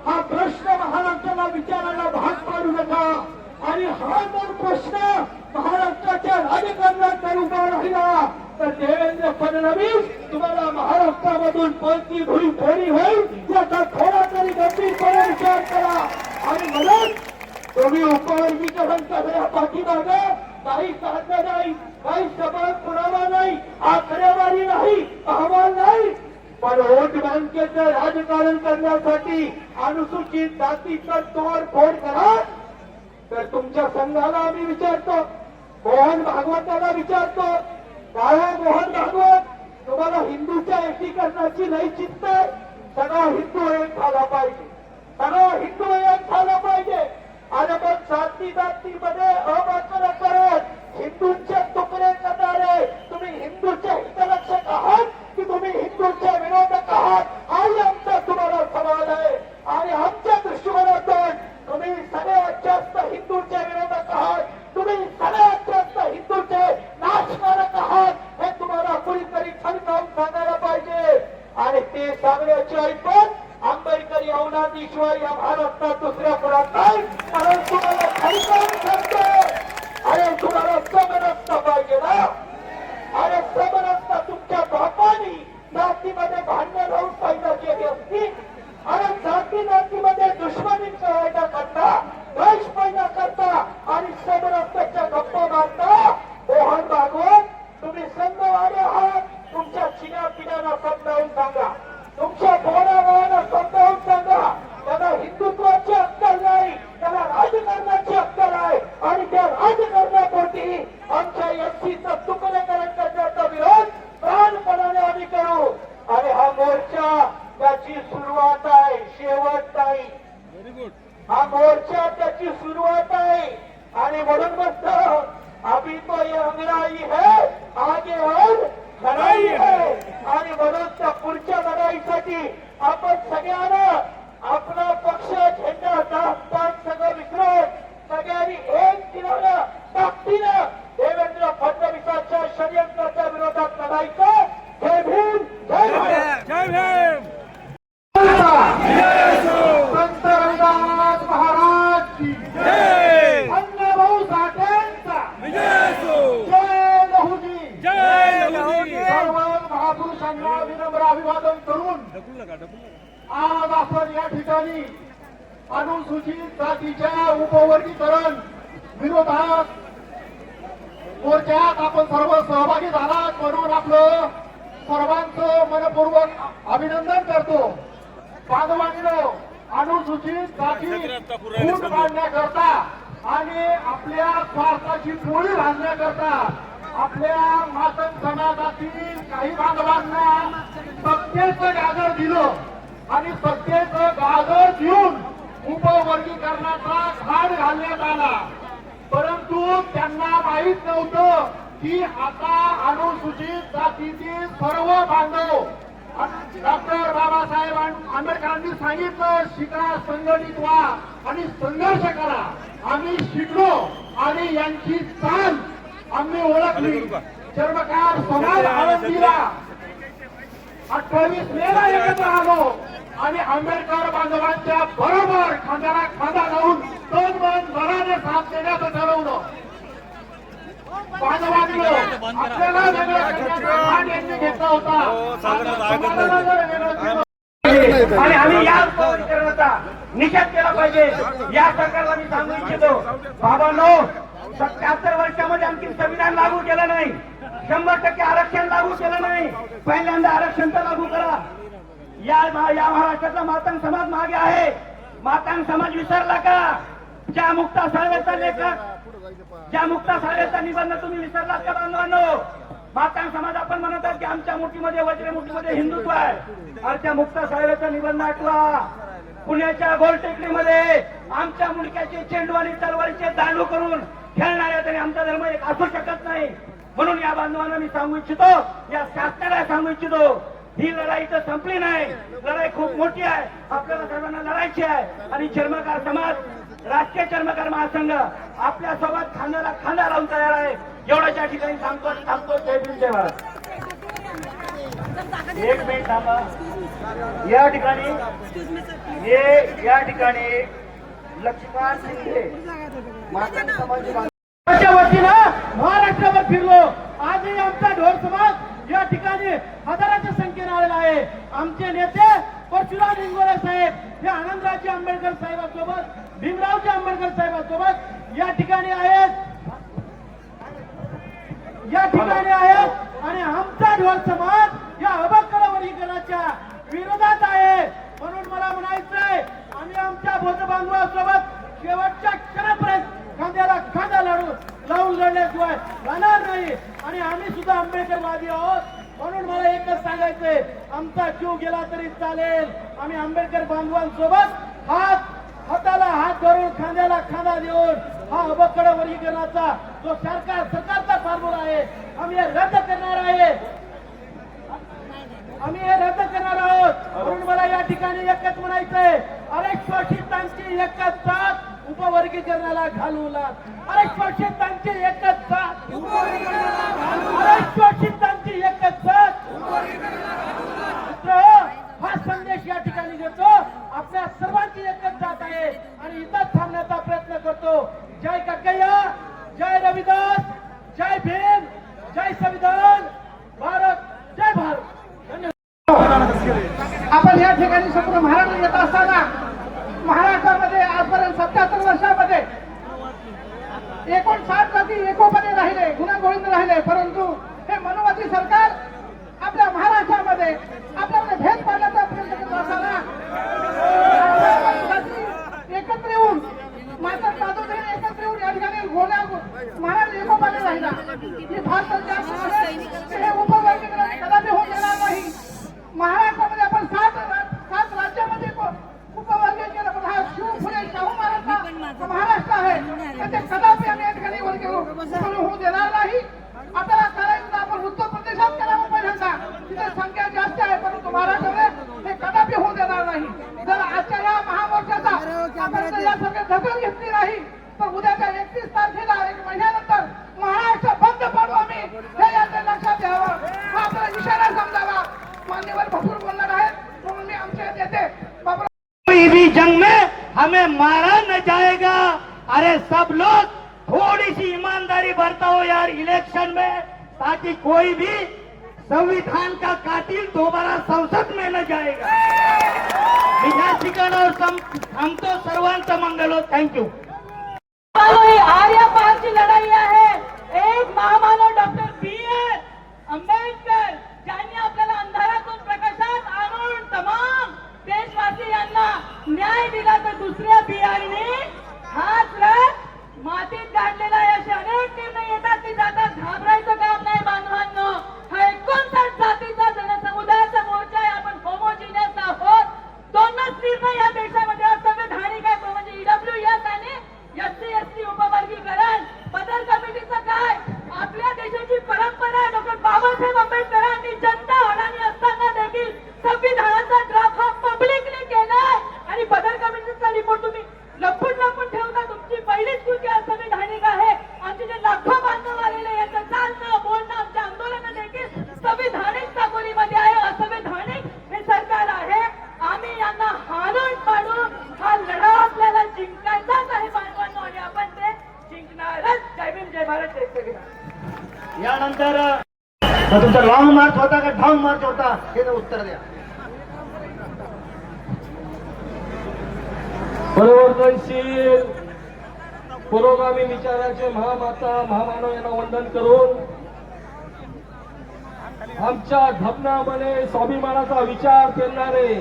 हा प्रश्न महाराष्ट्राला विचारायला भाग पाडू नका. आणि हा जर प्रश्न महाराष्ट्राच्या राजकारणात जर उभा राहिला तर देवेंद्र फडणवीस तुम्हाला महाराष्ट्रामधून कोणती भुई फोडी होईल याचा थोडा तरी गंभीरपणे विचार करा. आणि म्हणून तुम्ही उपवर्गीकरण करण्या पाठीमागे काही साध्य नाही, काही सबळ पुरावा नाही, आकडेवारी नाही, अहवाल नाही. पण वोट बँकेचं राजकारण करण्यासाठी अनुसूचित जातीचं तोडफोड करा. तर तुमच्या संघाला आम्ही विचारतो, मोहन भागवताला विचारतो, काय मोहन भागवत, तुम्हाला हिंदूच्या एकीकरणाची लई चिंता आहे? सगळा हिंदू एक झाला पाहिजे, सगळा हिंदू एक झाला पाहिजे. आणि पण जातीमध्ये अमात्र करत हिंदूंचे तुकडे करणारे तुम्ही हिंदूच्या हितरक्षक आहात की तुम्ही हिंदूंच्या विरोधक आहात? हाही आमचा तुम्हाला सवाल आहे. आणि आमच्या दृष्टिकोनातून तुम्ही सगळ्यात जास्त हिंदूंच्या विरोधक आहात, तुम्ही सगळ्यात जास्त हिंदूंचे नाशकारक आहात. हे तुम्हाला कुणीतरी ठणकावून सांगायला पाहिजे. आणि ते सांगण्याची ऐपत आंबेडकरी अवलादी जातीशिवाय या महाराष्ट्रात दुसऱ्या कुणात नाही. परंतु मला खडकावून सांगतो, अरे तुम्हाला समरसता पाहिजे ना. अरे समरसता तुमच्या बापानी जातीमध्ये भांडण राहून पैदा केली असती. अरे जातीमध्ये दुश्मनी करायला करता, द्वेष पैदा करता आणि समरसतेच्या गप्पा मारता. मोहन भागवत, तुम्ही संघवाले आहात. तुमच्या चिन्या पिढ्यांना समजावून सांगा, तुमच्या बोलावाला समजावून सांगा. त्याला हिंदुत्वाची अक्कल नाही, त्याला राजकारणाची अक्कल आहे. आणि त्या राजकारणापोटी आमच्या एससीचा तुकडेकरण करण्याचा विरोध प्राणपणाने आम्ही करू. आणि हा मोर्चा त्याची सुरुवात आहे, शेवट नाही. हा मोर्चा त्याची सुरुवात आहे. आणि म्हणून म्हणतो, अभी तो ये लढाई है, आगे और लढाई है. आणि म्हणून त्या पुढच्या लढाईसाठी आपण सगळ्यांना आपला पक्ष, झेंडा, जात-पात सगळं विसरून सगळ्यांनी एक दिलानं ताकदीनं देवेंद्र फडणवीसांच्या षडयंत्राच्या विरोधात लढायचं. जय भीम, जय भारत, जय भीम. संत रविदास महाराज की जय. अण्णाभाऊ साठेंचा विजय असो. जय लहुजी. जय लहुजी. सर्व महापुरुषांना विनम्र अभिवादन करून आज आपण या ठिकाणी अनुसूचित जातीच्या उपवर्गीकरण विरोधात मोर्चात आपण सर्व सहभागी झालात म्हणून आपलं सर्वांचं मनपूर्वक अभिनंदन करतो. बांधवांनो, अनुसूचित जाती फूट काढण्याकरता आणि आपल्या स्वार्थाची पोळी बांधण्याकरता आपल्या मातंग समाजातील काही बांधवांना सत्तेचं गाजर दिलं आणि सत्तेचं गाजर देऊन उपवर्गीकरणाचा घाट घालण्यात आला. परंतु त्यांना माहीत नव्हतं की आता अनुसूचित जातीतील सर्व बांधव डॉक्टर बाबासाहेब आंबेडकरांनी सांगितलं, शिका, संघटित व्हा आणि संघर्ष करा. आम्ही शिकलो आणि यांची चाल आम्ही ओळखली. चर्मकार समाज आळंदीला 28 मेला एकत्र आलो आणि आंबेडकर बांधवांच्या बरोबर खांद्याला खांदा लावून तन मन धनाने साथ देण्याचं ठरवलं. बांधवांनी आपल्याला वेगळं करण्याचा भाग यांनी घेतला होता. आणि आम्ही या उपवर्गीकरणाचा निषेध केला पाहिजे. या सरकारला मी सांगू इच्छितो, बाबांनो, 77 वर्षामध्ये आणखी संविधान लागू केलं नाही, 100% आरक्षण लागू केलं नाही. पहिल्यांदा आरक्षण तर लागू करा. या महाराष्ट्रातला मातंग समाज मागे आहे. मातंग समाज विसरला का? ज्या मुक्ता साळवेचा लेखक, ज्या मुक्ता साळवेचा निबंध तुम्ही विसरलात का बांधवांनो? मातंग समाज आपण म्हणत आहात की आमच्या मुठीमध्ये, वज्र मुठीमध्ये हिंदुत्व आहे. आणि त्या मुक्ता साळवेचा निबंध आठवा. पुण्याच्या गोलटेकडीमध्ये आमच्या मुलक्याचे चेंडवानी तलवारीचे दांडू करून खेळणाऱ्या तरी आमचा धर्म एक असू शकत नाही. म्हणून या बांधवांना मी सांगू इच्छितो, या शासनाला सांगू इच्छितो, ही लढाई तर संपली नाही. लढाई खूप मोठी आहे, आपल्याला सर्वांना लढायची आहे. आणि चर्मकार समाज, राष्ट्रीय चर्मकार महासंघ आपल्या सोबत खांद्याला खांदा लावून तयार आहे. एवढ्या त्या ठिकाणी सांगतो. जय भीम, जय भारत. एक मिनिट थांबा. या ठिकाणी लक्ष्मण शिंदे मातंग समाजाच्या वतीनं महाराष्ट्रावर फिरलो. आजही आमचा ढोर समाज या ठिकाणी हजाराच्या संख्येने आलेला आहे. आमचे नेते परशुराम इंगोले साहेब हे आनंदरावजी आंबेडकर साहेबांसोबत, भीमरावजी आंबेडकर साहेबांसोबत या ठिकाणी आहेत. आणि आमचा ढोर समाज या अबक्कल वर्गीकरणाच्या विरोधात आहे. म्हणून मला म्हणायचंय, आम्ही आमच्या बौद्ध बांधवांसोबत शेवटच्या क्षणापर्यंत खांद्याला खांदा लावून लढल्याशिवाय राहणार नाही. आणि आम्ही सुद्धा आंबेडकरवादी आहोत. म्हणून मला एकच सांगायचंय, आमचा जीव गेला तरी चालेल, आम्ही आंबेडकर बांधवांसोबत हाताला हात धरून, खांद्याला खांदा देऊन हा अबक्कल वर्गीकरणाचा जो सरकारचा फॉर्म्युला आहे, आम्ही हे रद्द करणार आहोत. म्हणून मला या ठिकाणी एकच म्हणायचंय, आरक्षितांची एकच साथ उपवर्गीकरणाला घालू लाग. आरक्षितांची एकच साथ, आरक्षितांची एकच साथ. हा संदेश या ठिकाणी देतो. आपल्या सर्वांची ठिकाणी संपूर्ण महाराष्ट्र येत असताना महाराष्ट्रामध्ये आजपर्यंत 77 वर्षामध्ये 59 जाती एकोपाने राहिले, गुणागोविंद राहिले, परंतु हे मनुवादी सरकार आपल्या महाराष्ट्रामध्ये आपल्यामध्ये भेद पाडण्याचा प्रयत्न करत असताना एकत्र येऊन माता तातोजीने एकत्र येऊन या ठिकाणी महाराज एकोपाने राहिला. ही भारताच्या हे उपवर्गीकरण कदापि होऊन देणार नाही. महाराष्ट्रामध्ये आपण सात राज्यामध्ये उपवर्गीय केलं, पण हा शिव फुले शाहू महाराजचा महाराष्ट्र आहे, त्याचे कदापि आम्ही या ठिकाणी वर्गीकरण होऊ देणार नाही. आपल्याला करायचं आपण उत्तर प्रदेशात करावं पहिल्यांदा, तिथे संख्या जास्त आहे, परंतु महाराष्ट्रामध्ये हे कदापि होऊ देणार नाही. जर आजच्या या महामोर्चाचा आपण जर या सगळ्या दखल घेतली नाही तर उद्याच्या 31 तारखेला 1 महिन्यानंतर महाराष्ट्र बंद पाडू आम्ही, हे याचं लक्षात घ्यावं. हा आपला इशारा समजावा. मान्यवर भरपूर बोलणार आहेत, म्हणून मी आमच्या येते कोई भी जंग में हमें मारा न जाएगा. अरे सब लोग थोड़ी सी ईमानदारी बरताओ यार इलेक्शन में, ताकि कोई भी संविधान का कातिल दोबारा संसद में न जाएगा. या ठिकाणावर थांबतो. सर्वांचं मंगल हो. थँक्यू. आर्या पारची लढाई आहे. एक महामानव डॉक्टर B.R. आंबेडकर ज्यांनी आपल्याला अंधारातून प्रकाशात आणून तमाम देशवासी यांना न्याय दिला, तर दुसऱ्या B.R.ने हाच रथ मातीत गाडलेला आहे. असे अनेक निर्णय येतात की जातात. घाबरायचं काम नाही बांधवांनो. हा 59 जातीचा जनसमुदायाचा मोर्चा आहे. आपण होमोजिनियस आहोत. 2च निर्णय या देशामध्ये असंवैधानिक आहे, तो म्हणजे EWS आणि SC/ST उपवर्गीकरण. बदल कमिटीचं काय? आपल्या देशाची परंपरा आहे. डॉक्टर बाबासाहेब आंबेडकरांनी जनता अडाणी असताना देखील संविधानाचा ड्राफ्ट हा पब्लिकली केलाय, आणि बदल कमिटीचा रिपोर्ट तुम्ही लपून ठेवता. तुमची पहिलीच कृती असंवैधानिक आहे. आमचे जे लाखो बांधव आलेले यांचं चालणं बोलणं आमच्या आंदोलन देखील संविधानिक चाकोरीमध्ये आहे. असंवैधानिक हे सरकार आहे. आम्ही यांना हाणून पाडून हा लढा आपल्याला जिंकायचाच आहे बांधवांनो, आणि आपण ते जिंकणारच. जय भीम, जय भारत, जय सगळे. यानंतर तुमचा लॉंग मार्च होता का डाऊन मार्च होता हे उत्तर द्या. परिवर्तनशील पुरोगामी विचाराचे महामाता महामानव यांना वंदन करून आमच्या धपनामध्ये स्वाभिमानाचा विचार करणारे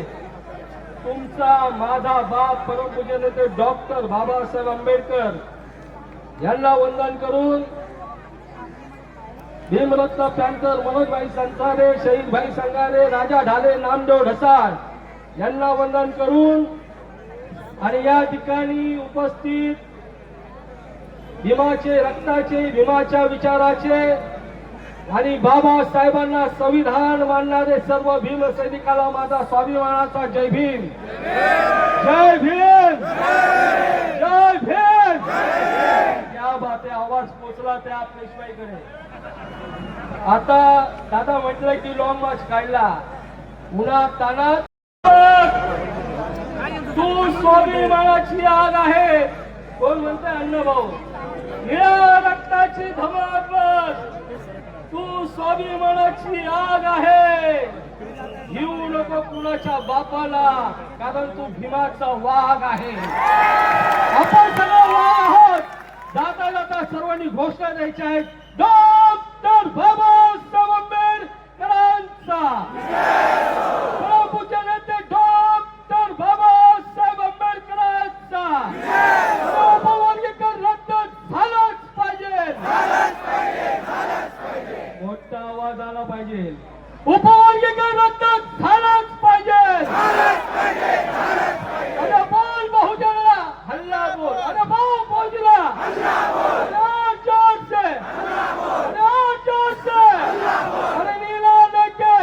तुमचा माझा बाप परमपूज्य नेते डॉक्टर बाबासाहेब आंबेडकर यांना वंदन करून भीमरत्न पॅन्थर मनोजभाई संसारे, शहीदभाई संगारे, राजा ढाले, नामदेव ढसाळ यांना वंदन करून आणि या ठिकाणी उपस्थित भीमाचे रक्ताचे, भीमाच्या विचाराचे आणि बाबासाहेबांना संविधान मानणारे सर्व भीम सैनिकाला माझा स्वाभिमानाचा जय भीम. जय भीम, जय भीम. क्या बात आहे. आवाज पोचला त्या पेशवाईकडे. आता दादा म्हटलं की लॉंग मार्च काढला उन्हात तानात. तू स्वाभिमानाची आग आहे. कोण म्हणते? अण्णाभाऊ. निळ्या रक्ताची धमक बस. तू स्वाभिमानाची आग आहे. घेऊ नको कुणाच्या बापाला, कारण तू भीमाचा वाघ आहे. आपण सगळं वाघ आहोत. जाता जाता सर्वांनी घोषणा द्यायच्या आहेत. डॉक्टर बाबासाहेब आंबेडकरांचा परमपूज्य नेते डॉक्टर बाबासाहेब आंबेडकरांचा उपवर्गीकरण रद्द झालंच पाहिजे. मोठा आवाज आला पाहिजे. उपवर्गीकरण रद्द झालंच पाहिजे. अरे बोल बहुजनाला हल्ला बोल. अरे बोल बहुजनाला जोर से. जोर से. अरे नीला लेके.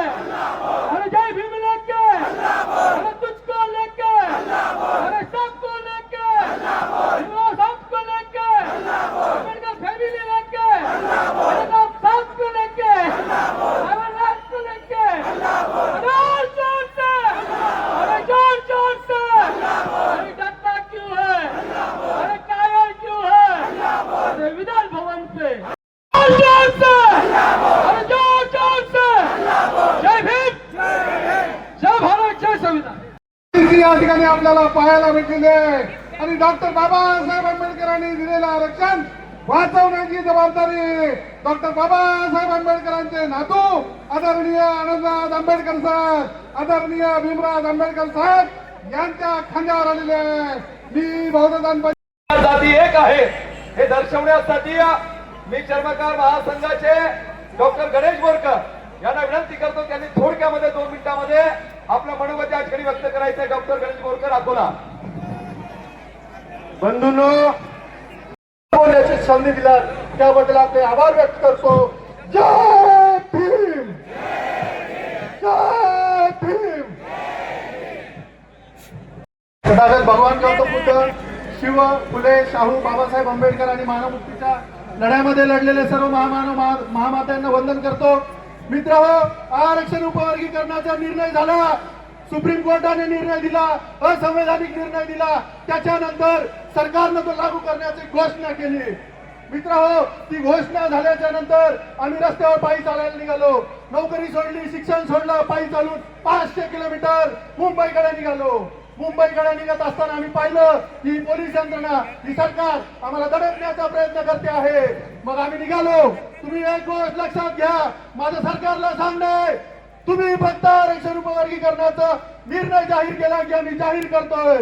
अरे जय भीम लेके. अरे तुझको लेके. अरे सबको लेके. सबको लेके. अमेरिकन फैमिली लेके. अरे सबको लेके. अरे राष्ट्र लेके. अरे जोर से. अरे जोर जोर या ठिकाणी आपल्याला पाहायला भेटलेले आहे आणि डॉक्टर बाबासाहेब आंबेडकरांनी दिलेलं आरक्षण वाचवण्याची जबाबदारी डॉक्टर बाबासाहेब आंबेडकरांचे नातू आदरणीय आनंदराज आंबेडकर साहेब, आदरणीय भीमराज आंबेडकर साहेब यांच्या खांद्यावर आलेले आहे. मी बहुदान जाती एक आहे हे दर्शवण्यासाठी मी चर्मकार महासंघाचे डॉक्टर गणेश बोरकर यांना विनंती करतो, त्यांनी थोडक्यामध्ये 2 मिनिटांमध्ये आपलं मनोगत या ठिकाणी व्यक्त करायचं आहे. डॉक्टर गणेश बोरकर, अकोला. बंधूंनो, बोलण्याची संधी दिला त्याबद्दल आपले आभार व्यक्त करतो. जय भीम, जय भीम. तथागत भगवान गौतम बुद्ध, शिव, फुले, शाहू, बाबासाहेब आंबेडकर आणि मानवमुक्तीच्या लढ्यामध्ये लढलेले सर्व महामातांना वंदन करतो. मित्रहो, आरक्षण उपवर्गीकरणाचा निर्णय झाला, सुप्रीम कोर्टाने निर्णय दिला, असंवैधानिक निर्णय दिला. त्याच्यानंतर सरकारनं तो लागू करण्याची घोषणा केली. मित्रहो, ती घोषणा झाल्याच्या नंतर आम्ही रस्त्यावर पायी चालायला निघालो. नोकरी सोडली, शिक्षण सोडलं, पायी चालून 500 किलोमीटर मुंबईकडे निघालो. मुंबईकडे निघत असताना आम्ही पाहिलं की पोलीस यंत्रणा, ही सरकार आम्हाला दडपण्याचा प्रयत्न करते आहे. मग आम्ही निघालो. तुम्ही एक गोष्ट लक्षात घ्या, माझं सरकारला सांगणं, तुम्ही फक्त आरक्षण उपवर्गीकरणाचा निर्णय जाहीर केला की आम्ही जाहीर करतोय,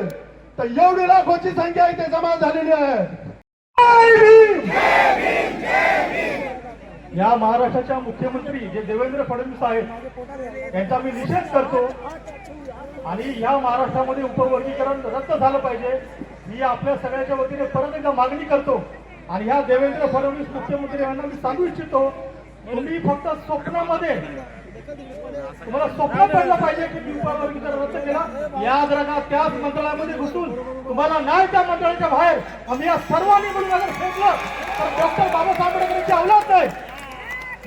तर एवढी लाखोची संख्या इथे जमा झालेली आहे. या महाराष्ट्राच्या मुख्यमंत्री जे देवेंद्र फडणवीस आहेत त्यांचा मी निषेध करतो आणि या महाराष्ट्रामध्ये उपवर्गीकरण रद्द झालं पाहिजे ही आपल्या सगळ्याच्या वतीने परत एकदा मागणी करतो. आणि ह्या देवेंद्र फडणवीस मुख्यमंत्री यांना मी सांगू इच्छितो, तुम्ही फक्त स्वप्नामध्ये, तुम्हाला स्वप्न पडलं पाहिजे की मी उपवर्गीकरण रद्द केला, याद राखा त्याच मंडळामध्ये घुसून तुम्हाला नाही त्या मंडळाच्या बाहेर आम्ही या सर्वांनी मिळून अगर फेकलं तर डॉक्टर बाबासाहेब आंबेडकरांची औलाद नाही,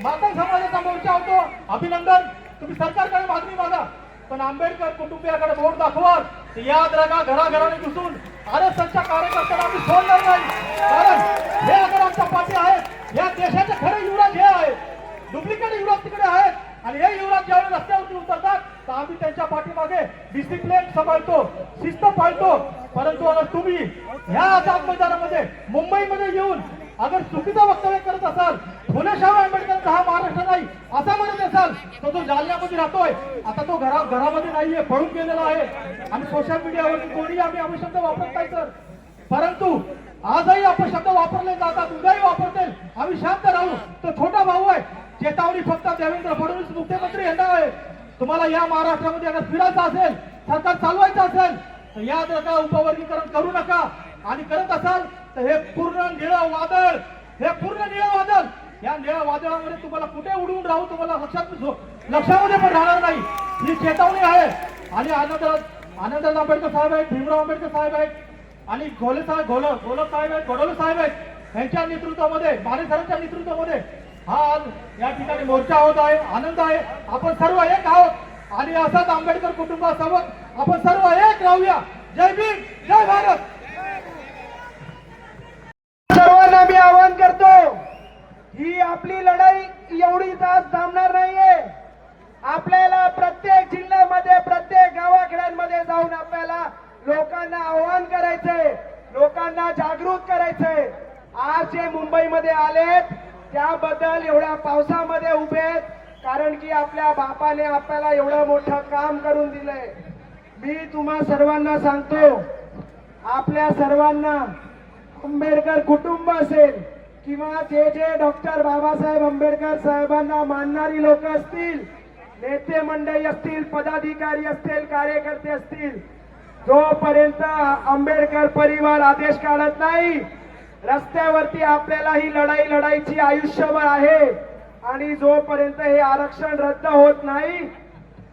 माता समाजाचा मोर्चा होतो. अभिनंदन, तुम्ही सरकारकडे मागणी मागा, पण आंबेडकर कुटुंबियाकडे बोट दाखवा. याद राखा, घराघराने घुसून आरएसएसच्या कार्यकर्त्यांना आम्ही सोडणार नाही, कारण हे अगर आमच्या पाठी आहेत, या देशाचे खरे युवराज हे आहेत, डुप्लिकेट युवराज तिकडे आहेत. आणि हे युवराज ज्यावेळी रस्त्यावरती उतरतात तर आम्ही त्यांच्या पाठीमागे डिसिप्लिन सांभाळतो, शिस्त पाळतो. परंतु अगर तुम्ही ह्या आझाद मैदानामध्ये मुंबईमध्ये येऊन अगर चुकीचं वक्तव्य करत असाल, फुले शाहू आंबेडकरांचा हा महाराष्ट्र नाही असं म्हणत असाल, तर तो जालन्यामध्ये राहतोय, आता तो घरामध्ये नाहीये, पळून गेलेला आहे. आणि सोशल मीडियावरती कोणी आम्ही अपशब्द वापरत नाही सर, परंतु आजही अपशब्द वापरले जातात, उद्याही वापरतील. आम्ही शांत राहू. तो छोटा भाऊ आहे, चेतावणी फक्त देवेंद्र फडणवीस मुख्यमंत्री यांना आहे. तुम्हाला या महाराष्ट्रामध्ये अगर फिरायचं असेल, सरकार चालवायचं असेल, तर याद राखा, उपवर्गीकरण करू नका. आणि करत असाल तर हे पूर्ण निळं वादळ, हे पूर्ण निळं वादळ, या निळ्या वादळामध्ये तुम्हाला कुठे उडवून राहू तुम्हाला लक्षामध्ये पण राहणार नाही, ही चेतावणी आहे. आणि आनंदराज आंबेडकर साहेब आहेत, भीमराव आंबेडकर साहेब आहेत आणि घोले साहेब, घोलप साहेब आहेत, घोडोले साहेब आहेत, यांच्या नेतृत्वामध्ये, माने सरांच्या नेतृत्वामध्ये हा आज या ठिकाणी मोर्चा होत आहे. आनंद आहे, आपण सर्व एक आहोत आणि असाच आंबेडकर कुटुंबासोबत आपण सर्व एक राहूया. जय भीम, जय भारत. सर्वांना मी आवाहन करतो, ही आपली लढाई एवढी तास थांबणार नाहीये. आपल्याला प्रत्येक जिल्ह्यामध्ये, प्रत्येक गावाखेड्यांमध्ये जाऊन आपल्याला लोकांना आवाहन करायचंय, लोकांना जागृत करायचंय. आज जे मुंबईमध्ये आलेत त्याबद्दल एवढ्या पावसामध्ये उभे आहेत, कारण की आपल्या बापाने आपल्याला एवढं मोठं काम करून दिलंय. मी तुम्हा सर्वांना सांगतो, आपल्या सर्वांना आंबेडकर कुटुंब असेल किंवा जे डॉक्टर बाबासाहेब आंबेडकर साहेबांना मानणारी लोक असतील, नेते मंडळी असतील, पदाधिकारी असतील, कार्यकर्ते असतील, जोपर्यंत आंबेडकर परिवार आदेश काढत नाही, रस्त्यावरती आपल्याला ही लढाई लढायची आयुष्यभर आहे. आणि जोपर्यंत हे आरक्षण रद्द होत नाही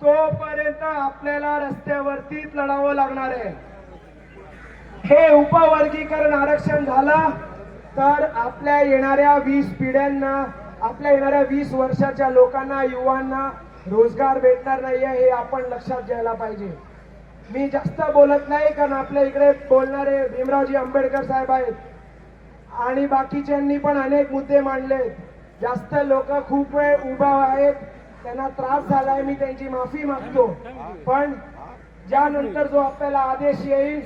तोपर्यंत आपल्याला रस्त्यावरतीच लढावं लागणार आहे. हे उपवर्गीकरण आरक्षण झालं तर आपल्या येणाऱ्या 20 पिढ्यांना, आपल्या येणाऱ्या 20 वर्षाच्या लोकांना, युवांना रोजगार भेटणार नाहीये, हे आपण लक्षात घ्यायला पाहिजे. मी जास्त बोलत नाही, कारण आपल्या इकडे बोलणारे भीमरावजी आंबेडकर साहेब आहेत आणि बाकीच्यांनी पण अनेक मुद्दे मांडलेत. जास्त लोक खूप वेळ उभा आहेत, त्यांना त्रास झालाय, मी त्यांची माफी मागतो. पण ज्यानंतर जो आपल्याला आदेश येईल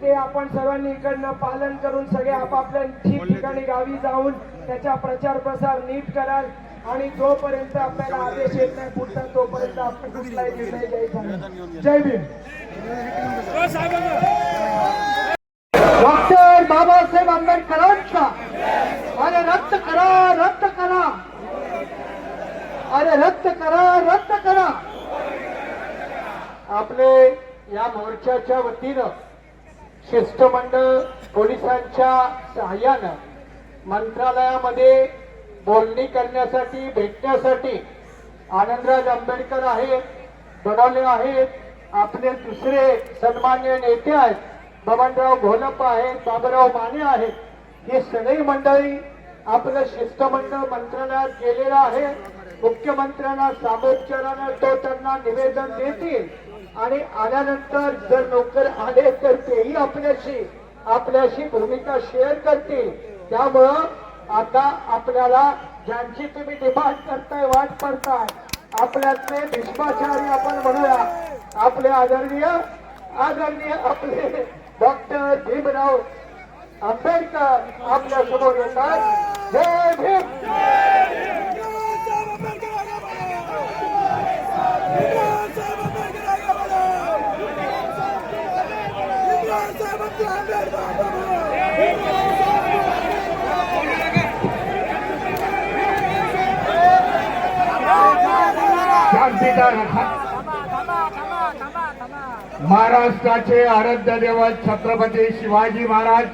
ते आपण सर्वांनी इकडनं पालन करून सगळे आपापल्या ठिकठिकाणी गावी जाऊन त्याचा प्रचार प्रसार नीट कराल आणि जोपर्यंत आपल्याला आदेश येत नाही पुढचा तोपर्यंत आपण कुठलाही निर्णय घ्यायचा नाही. जय भीम. डॉक्टर बाबासाहेब आंबेडकरांचा अरे रद्द करा, रद्द करा, अरे रद्द करा, रद्द करा. आपले या मोर्चाच्या वतीनं शिष्टमंडळ पोलिसांच्या सहाय्यानं मंत्रालयामध्ये बोलणी करण्यासाठी भेटण्यासाठी आनंदराज आंबेडकर आहेत, बनवले आहेत. आपले दुसरे सन्मान्य नेते आहेत, बबनराव घोलप आहेत, बाबूराव माने आहेत. हे सगळी मंडळी आपलं शिष्टमंडळ मंत्रालयात गेलेलं आहे. मुख्यमंत्र्यांना सामोपचारानं तो त्यांना निवेदन देतील आणि आल्यानंतर जर नोकर आले तर तेही आपल्याशी भूमिका शेअर करतील. त्यामुळं आता आपल्याला ज्यांची तुम्ही डिमांड करताय, वाट पडताय, आपल्यातले भीष्माचार्य आपण म्हणूया, आपले आदरणीय आपले डॉक्टर भीमराव आंबेडकर आपल्या समोर येतात. जय भीम. महाराष्ट्राचे आराध्य दैवत छत्रपती शिवाजी महाराज,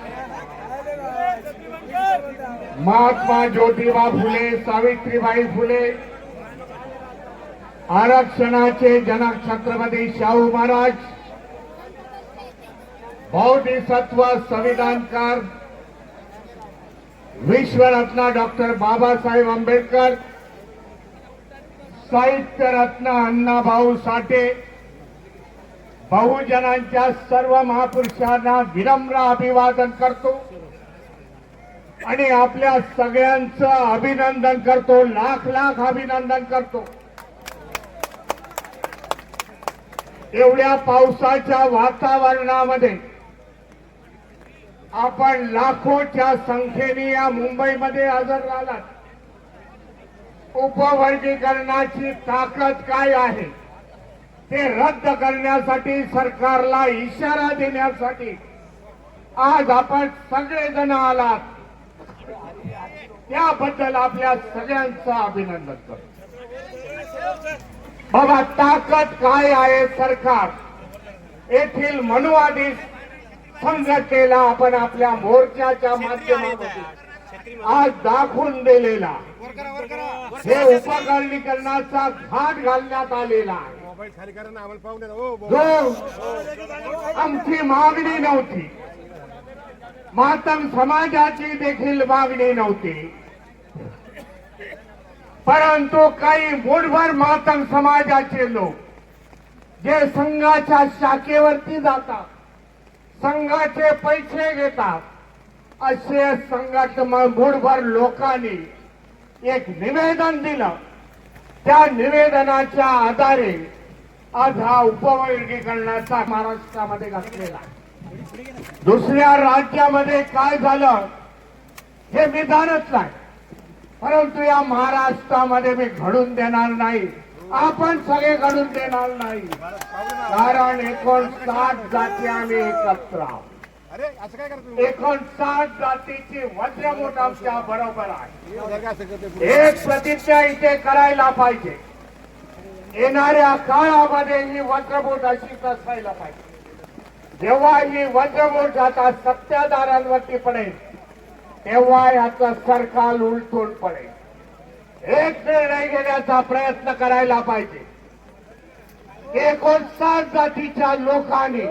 महात्मा ज्योतिबा फुले, सावित्रीबाई फुले, आरक्षणाचे जनक छत्रपती शाहू महाराज, बौद्धिसत्व संविधानकार विश्वरत्न डॉक्टर बाबासाहेब आंबेडकर, साहित्य रत्न अण्णाभाऊ साठे, बहुजनांच्या सर्व महापुरुषांना विनम्र अभिवादन करतो आणि आपल्या सगळ्यांचं अभिनंदन करतो. लाख लाख अभिनंदन करतो. एवढ्या पावसाच्या वातावरणामध्ये आपण लाखोच्या संख्येने या मुंबईमध्ये हजर राहिलात. उपवर्गीकरणाची ताकद काय आहे ते रद्द करण्यासाठी, सरकारला इशारा देण्यासाठी आज आपण सगळेजण आलात. त्याबद्दल आपल्या सगळ्यांचं अभिनंदन करतो. बाबा, ताकद काय आहे सरकार येथील मनुवादी संघटनेला आपण आपल्या मोर्चाच्या माध्यमातून आज दाखवून दिलेला हे उपकरणीकरणाचा घाट घालण्यात आलेला आहे. जो आमची मागणी नव्हती, मातंग समाजाची देखील मागणी नव्हती, परंतु काही मूठभर मातंग समाजाचे लोक जे संघाच्या शाखेवरती जातात, संघाचे पैसे घेतात, असे मूठभर लोकांनी एक निवेदन दिलं. त्या निवेदनाच्या आधारे आज हा उपवर्गीकरणाचा महाराष्ट्रामध्ये घातलेला. दुसऱ्या राज्यामध्ये काय झालं हे मी जाणत नाही, परंतु या महाराष्ट्रामध्ये मी घडून देणार नाही. आपण सगळे घडून देणार नाही, कारण 59 जाती आम्ही एकत्र आहोत. 59 जातीची वज्रमूठ आमच्या बरोबर आहे. एक प्रतिज्ञा इथे करायला पाहिजे. येणाऱ्या काळामध्ये ही वज्रमूठ अशीच असायला पाहिजे. जेव्हा ही वज्रमूठ आता सत्ताधाऱ्यांवरती पडेल तेव्हा याचं सरकार उलटून पडेल. एक निर्णय घेण्याचा प्रयत्न करायला पाहिजे. 59 जातीच्या लोकांनी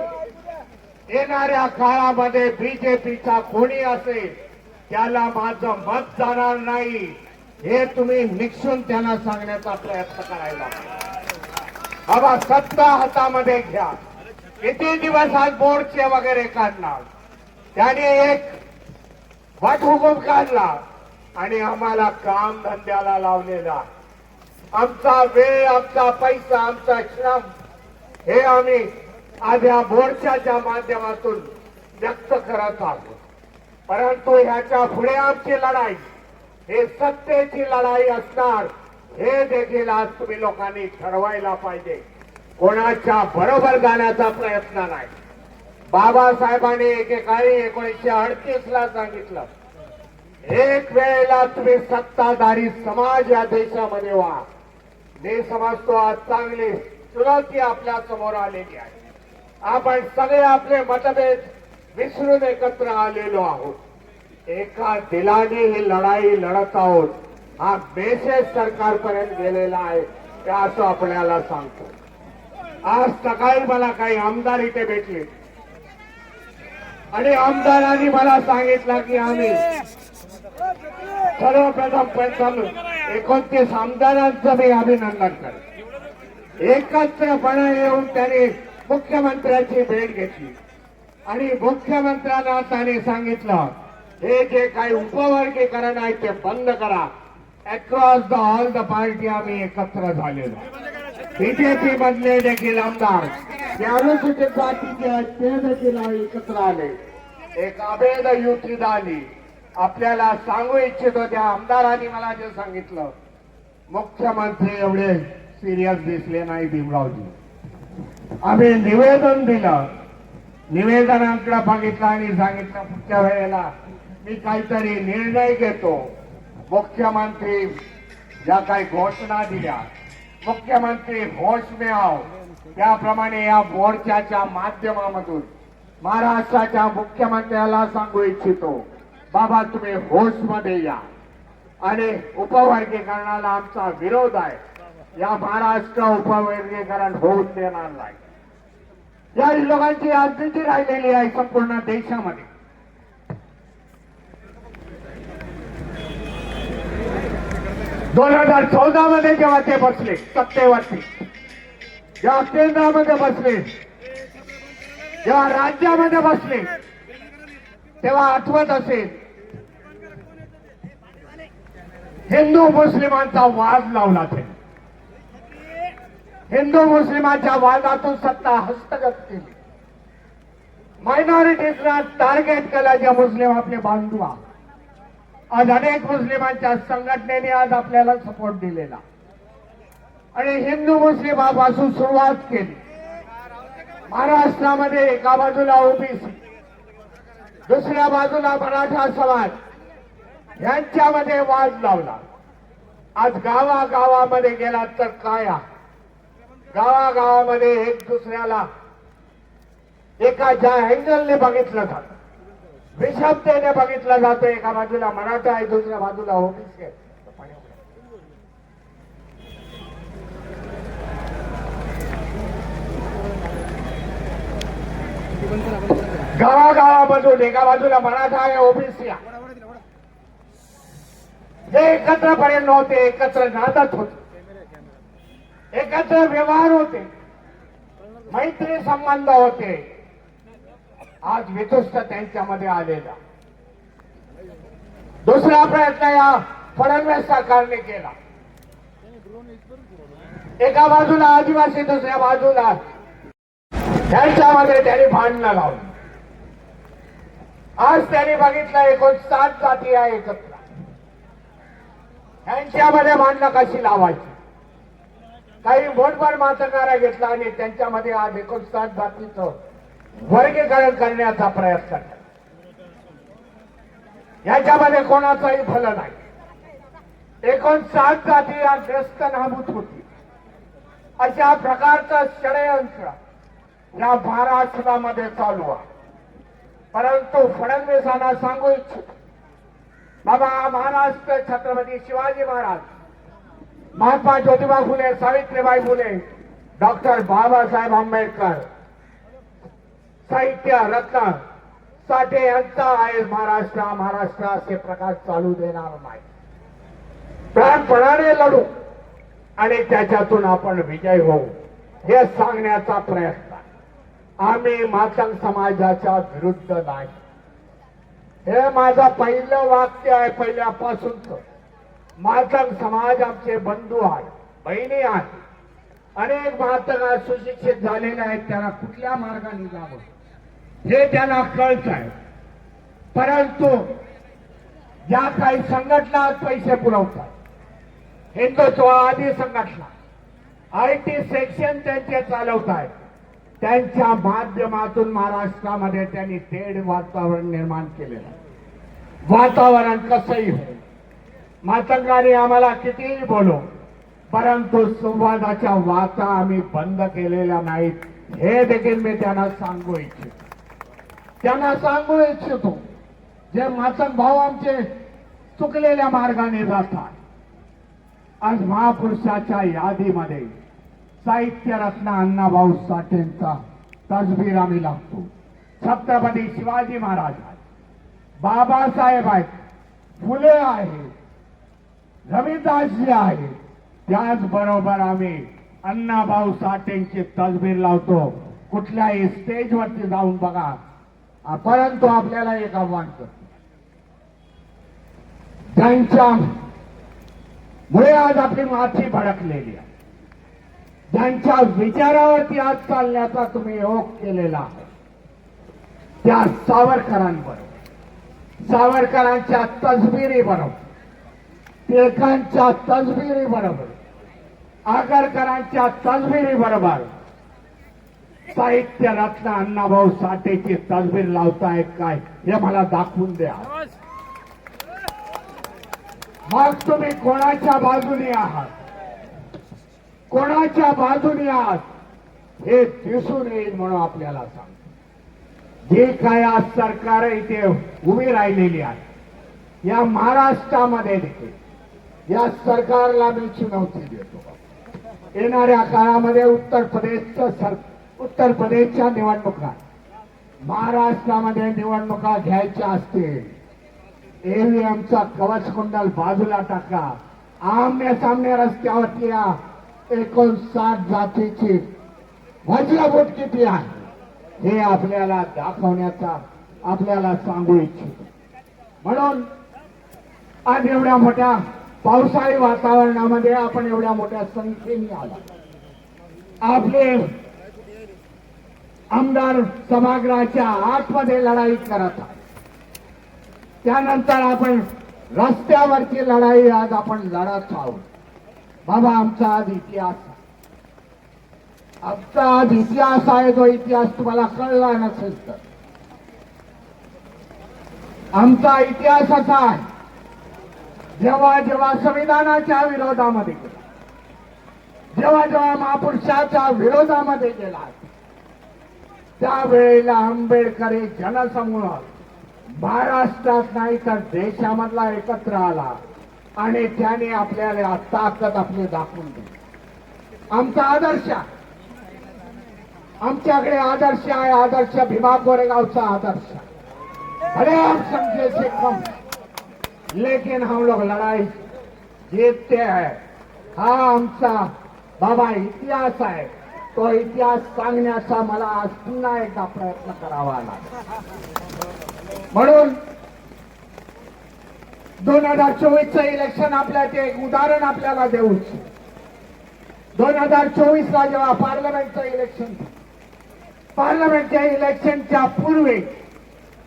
येणाऱ्या काळामध्ये बीजेपीचा कोणी असेल त्याला माझं मत जाणार नाही, हे तुम्ही निक्षून त्यांना सांगण्याचा प्रयत्न करायला पाहिजे. बाबा, सत्ता हातामध्ये घ्या. किती दिवस आज बोर्डचे वगैरे काढणार? त्याने एक वटहुकूम काढला आणि आम्हाला काम धंद्याला लावलेला. आमचा वेळ, आमचा पैसा, आमचा श्रम हे आम्ही आज या मोर्चाच्या माध्यमातून व्यक्त करत आहोत. परंतु ह्याच्या पुढे आमची लढाई हे सत्तेची लढाई असणार हे देखील आज तुम्ही लोकांनी ठरवायला पाहिजे. कोणाच्या बरोबर जाण्याचा प्रयत्न नाही. बाबासाहेबांनी एकेकाळी 1938 ला सांगितलं, एक वेळेला तुम्ही सत्ताधारी समाज या देशामध्ये व्हा. मी समजतो आज चांगली चुनौती आपल्या समोर आलेली आहे. आपण सगळे आपले मतभेद विसरून एकत्र आलेलो आहोत. एका दिलाने ही लढाई लढत आहोत. हा मेसेज सरकारपर्यंत गेलेला आहे हे असं आपल्याला सांगतो. आज सकाळी मला काही आमदार इथे भेटले आणि आमदारांनी मला सांगितलं की आम्ही सर्वप्रथम 29 आमदारांचं मी अभिनंदन करतो. एकत्रपणे येऊन त्यांनी मुख्यमंत्र्यांची भेट घेतली आणि मुख्यमंत्र्यांना त्यांनी सांगितलं हे जे काही उपवर्गीकरण आहे ते बंद करा. Across the all the party आम्ही एकत्र झालेलो. बीजेपी मधले देखील आमदार जे अनुसूचित जातीचे आहेत ते देखील एकत्र आले. एक अभेद युती झाली. आपल्याला सांगू इच्छितो त्या आमदारांनी मला जे सांगितलं, मुख्यमंत्री एवढे सिरियस दिसले नाही भीमरावजी. आम्ही निवेदन दिलं, निवेदनाकडे बघितलं आणि सांगितलं पुढच्या वेळेला मी काहीतरी निर्णय घेतो. मुख्यमंत्री ज्या काही घोषणा दिल्या, मुख्यमंत्री होश में आओ, त्याप्रमाणे या मोर्चाच्या माध्यमामधून महाराष्ट्राच्या मुख्यमंत्र्याला सांगू इच्छितो, बाबा तुम्ही होश मध्ये या आणि उपवर्गीकरणाला आमचा विरोध आहे. या महाराष्ट्र उपवर्गीकरण होऊन देणार नाही. या लोकांची राजनीती राहिलेली आहे संपूर्ण देशामध्ये. दोन 2014 मध्ये जेव्हा ते बसले सत्तेवरती, जेव्हा केंद्रामध्ये बसले, जेव्हा राज्यामध्ये बसले, तेव्हा आठवत असेल हिंदू मुस्लिमांचा वाद लावला ते. हिंदू मुस्लिमांच्या वादातून सत्ता हस्तगत केली. मायनॉरिटीजना टार्गेट केला. ज्या मुस्लिम आपले बांधू. आज अनेक मुस्लिमांच्या संघटनेने आज आपल्याला सपोर्ट दिलेला आणि हिंदू मुस्लिमापासून सुरुवात केली. महाराष्ट्रामध्ये एका बाजूला ओबीसी, दुसऱ्या बाजूला मराठा समाज यांच्यामध्ये वाद लावला. आज गावागावामध्ये गेला तर काय, गावागावामध्ये एक दुसऱ्याला एका ज्या अँगलने बघितलं जातं, विषमतेने बघितलं जातं. एका बाजूला मराठा आहे, दुसऱ्या बाजूला ओबीसी आहे. गावागावामधून एका बाजूला मराठा आहे, ओबीसी आहे. हे एकत्रपणे नव्हते, एकत्र नादत होते, एकत्र व्यवहार होते, मैत्री संबंध होते. आज वितुष्ट त्यांच्यामध्ये आलेला. दुसरा प्रयत्न या फडणवीस सरकारने केला. एका बाजूला आदिवासी, दुसऱ्या बाजूला त्यांच्यामध्ये त्यांनी भांडणं लावली. आज त्यांनी बघितलं 59 जाती आहे एकत्र, यांच्यामध्ये भांडणं कशी लावायची. काही मोठभर मातरणारा घेतला आणि त्यांच्यामध्ये आज 59 जातीचं वर्गीकरण करण्याचा प्रयत्न केला. याच्यामध्ये कोणाचाही फल नाही. 59 जाती या ग्रस्त नाबूद होती. अशा प्रकारचं षडयंत्र या महाराष्ट्रामध्ये चालू आहे. परंतु फडणवीसांना सांगू इच्छितो, बाबा महाराष्ट्र छत्रपती शिवाजी महाराज, महात्मा ज्योतिबा फुले, सावित्रीबाई फुले, डॉक्टर बाबासाहेब आंबेडकर, साहित्य रत्न साठे यांचा आहे महाराष्ट्र. महाराष्ट्र असे प्रकार चालू देणार नाही. प्राणपणाने लढू आणि त्याच्यातून आपण विजय होऊ हे सांगण्याचा प्रयत्न. आम्ही मातंग समाजाच्या विरुद्ध नाही. हे माझं पहिलं वाक्य आहे पहिल्यापासूनच. मातंग समाज आमचे बंधू आहे, बहिणी आहे. अनेक महात्मा सुशिक्षित झालेले आहेत, त्यांना कुठल्या मार्गाने जावं हे त्यांना कळत आहे. परंतु ज्या काही संघटना पैसे पुरवतात, हिंदुत्ववादी संघटना, IT सेक्शन त्यांचे चालवत आहेत, त्यांच्या माध्यमातून महाराष्ट्रामध्ये त्यांनी तेढ वातावरण निर्माण केलेलं आहे. वातावरण कसंही हो, मातंगाने आम्हाला कितीही बोलो, परंतु संवादाच्या वाचा आम्ही बंद केलेल्या नाहीत, हे देखील मी त्यांना सांगू इच्छितो. जे मातंग भाऊ आमचे चुकलेल्या मार्गाने जातात, आज महापुरुषाच्या यादीमध्ये साहित्य रत्न अण्णाभाऊ साठेंचा तसबीर आम्ही लागतो. छत्रपती शिवाजी महाराज आहेत, बाबासाहेब आहेत, फुले आहेत, रविदासजी आहेत, त्याचबरोबर आम्ही अण्णाभाऊ साठेंची तसबीर लावतो. कुठल्याही स्टेजवरती जाऊन बघा. परंतु आपल्याला एक आव्हान करतो, ज्यांच्यामुळे आज आपली माथी भडकलेली आहे, ज्यांच्या विचारावरती आज चालण्याचा तुम्ही योग केलेला आहे, त्या सावरकरांच्या तसबिरी बरोबर, टिळकांच्या तसबिरी बरोबर, आगरकरांच्या तसबिरी बरोबर साहित्य रत्न अण्णाभाऊ साठेची तसबीर लावताय काय हे मला दाखवून द्या. मग तुम्ही कोणाच्या बाजूने आहात, कोणाच्या बाजूने आहात हे दिसून येईल. म्हणून आपल्याला सांगतो, जे काय आज सरकार इथे उभी राहिलेली आहे, या महाराष्ट्रामध्ये देखील या सरकारला मी चुनवती देतो. येणाऱ्या काळामध्ये उत्तर प्रदेशच्या निवडणुका, महाराष्ट्रामध्ये निवडणुका घ्यायच्या असतील, EVMचा कवच कुंडल बाजूला टाका. आमने सामने रस्त्यावरती या 59 जातीची वज्रबूट किती आहे हे आपल्याला दाखवण्याचा आपल्याला सांगू इच्छितो. म्हणून आज एवढ्या मोठ्या पावसाळी वातावरणामध्ये आपण एवढ्या मोठ्या संख्येने आला. आपले आमदार सभागृहाच्या आतमध्ये लढाई करत आहात, त्यानंतर आपण रस्त्यावरची लढाई आज आपण लढत आहोत. बाबा आमचा आज इतिहास आहे. तो इतिहास तुम्हाला कळला नसेल तर आमचा इतिहास असा आहे, जेव्हा जेव्हा संविधानाच्या विरोधामध्ये गेला, जेव्हा जेव्हा महापुरुषाच्या विरोधामध्ये गेला, त्यावेळेला आंबेडकरी जनसमूह महाराष्ट्रात नाही तर देशामधला एकत्र आला आणि त्याने आपल्याला ताकद आपली दाखवून दिली. आमचा आदर्श, आमच्याकडे आदर्श आहे, आदर्श भीमा कोरेगावचा आदर्श. भले हम समझे से कम, लेकिन हम लोग लड़ाई जीतते हैं. हा आमचा बाबा इतिहास आहे. तो इतिहास सांगण्याचा मला आज पुन्हा एकदा प्रयत्न करावा लागला. म्हणून 2024चं इलेक्शन आपल्याचे एक उदाहरण आपल्याला देऊ इच्छितो. 2024ला जेव्हा पार्लमेंटचं इलेक्शन, पार्लमेंटच्या इलेक्शनच्या पूर्वी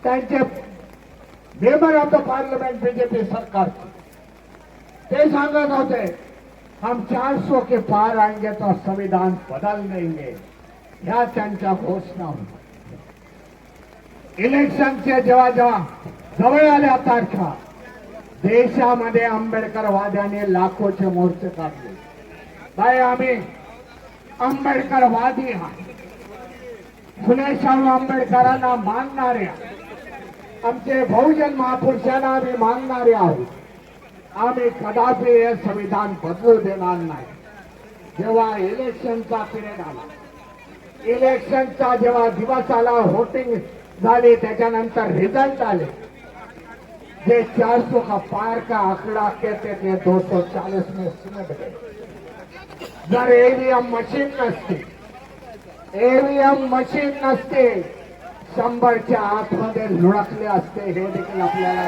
त्यांचे member of the parliament BJP सरकार ते सांगत होते, हम 400 के पार आएंगे तो संविधान बदल देंगे. ह्या त्यांच्या घोषणा होत्या. इलेक्शनचे जेव्हा जेव्हा जवळ आल्या तारखा, देशामध्ये आंबेडकरवाद्यांनी लाखोचे मोर्चे काढले. काय आम्ही आंबेडकरवादी आहोत, फुले शाहू आंबेडकरांना मानणाऱ्या, आमचे बहुजन महापुरुषांना आम्ही मानणारे आहोत. आम्ही कदापि हे संविधान बदलू देणार नाही. जेव्हा इलेक्शनचा पिरियड आला, इलेक्शनचा जेव्हा दिवस आला, व्होटिंग झाली, त्याच्यानंतर रिझल्ट आले, जे 400 का पार का आंकड़ा कहते थे 240 में सिमट गए. जर EVM मशीन नसते, 100च्या आतमध्ये लुळकले असते. हे देखील आपल्याला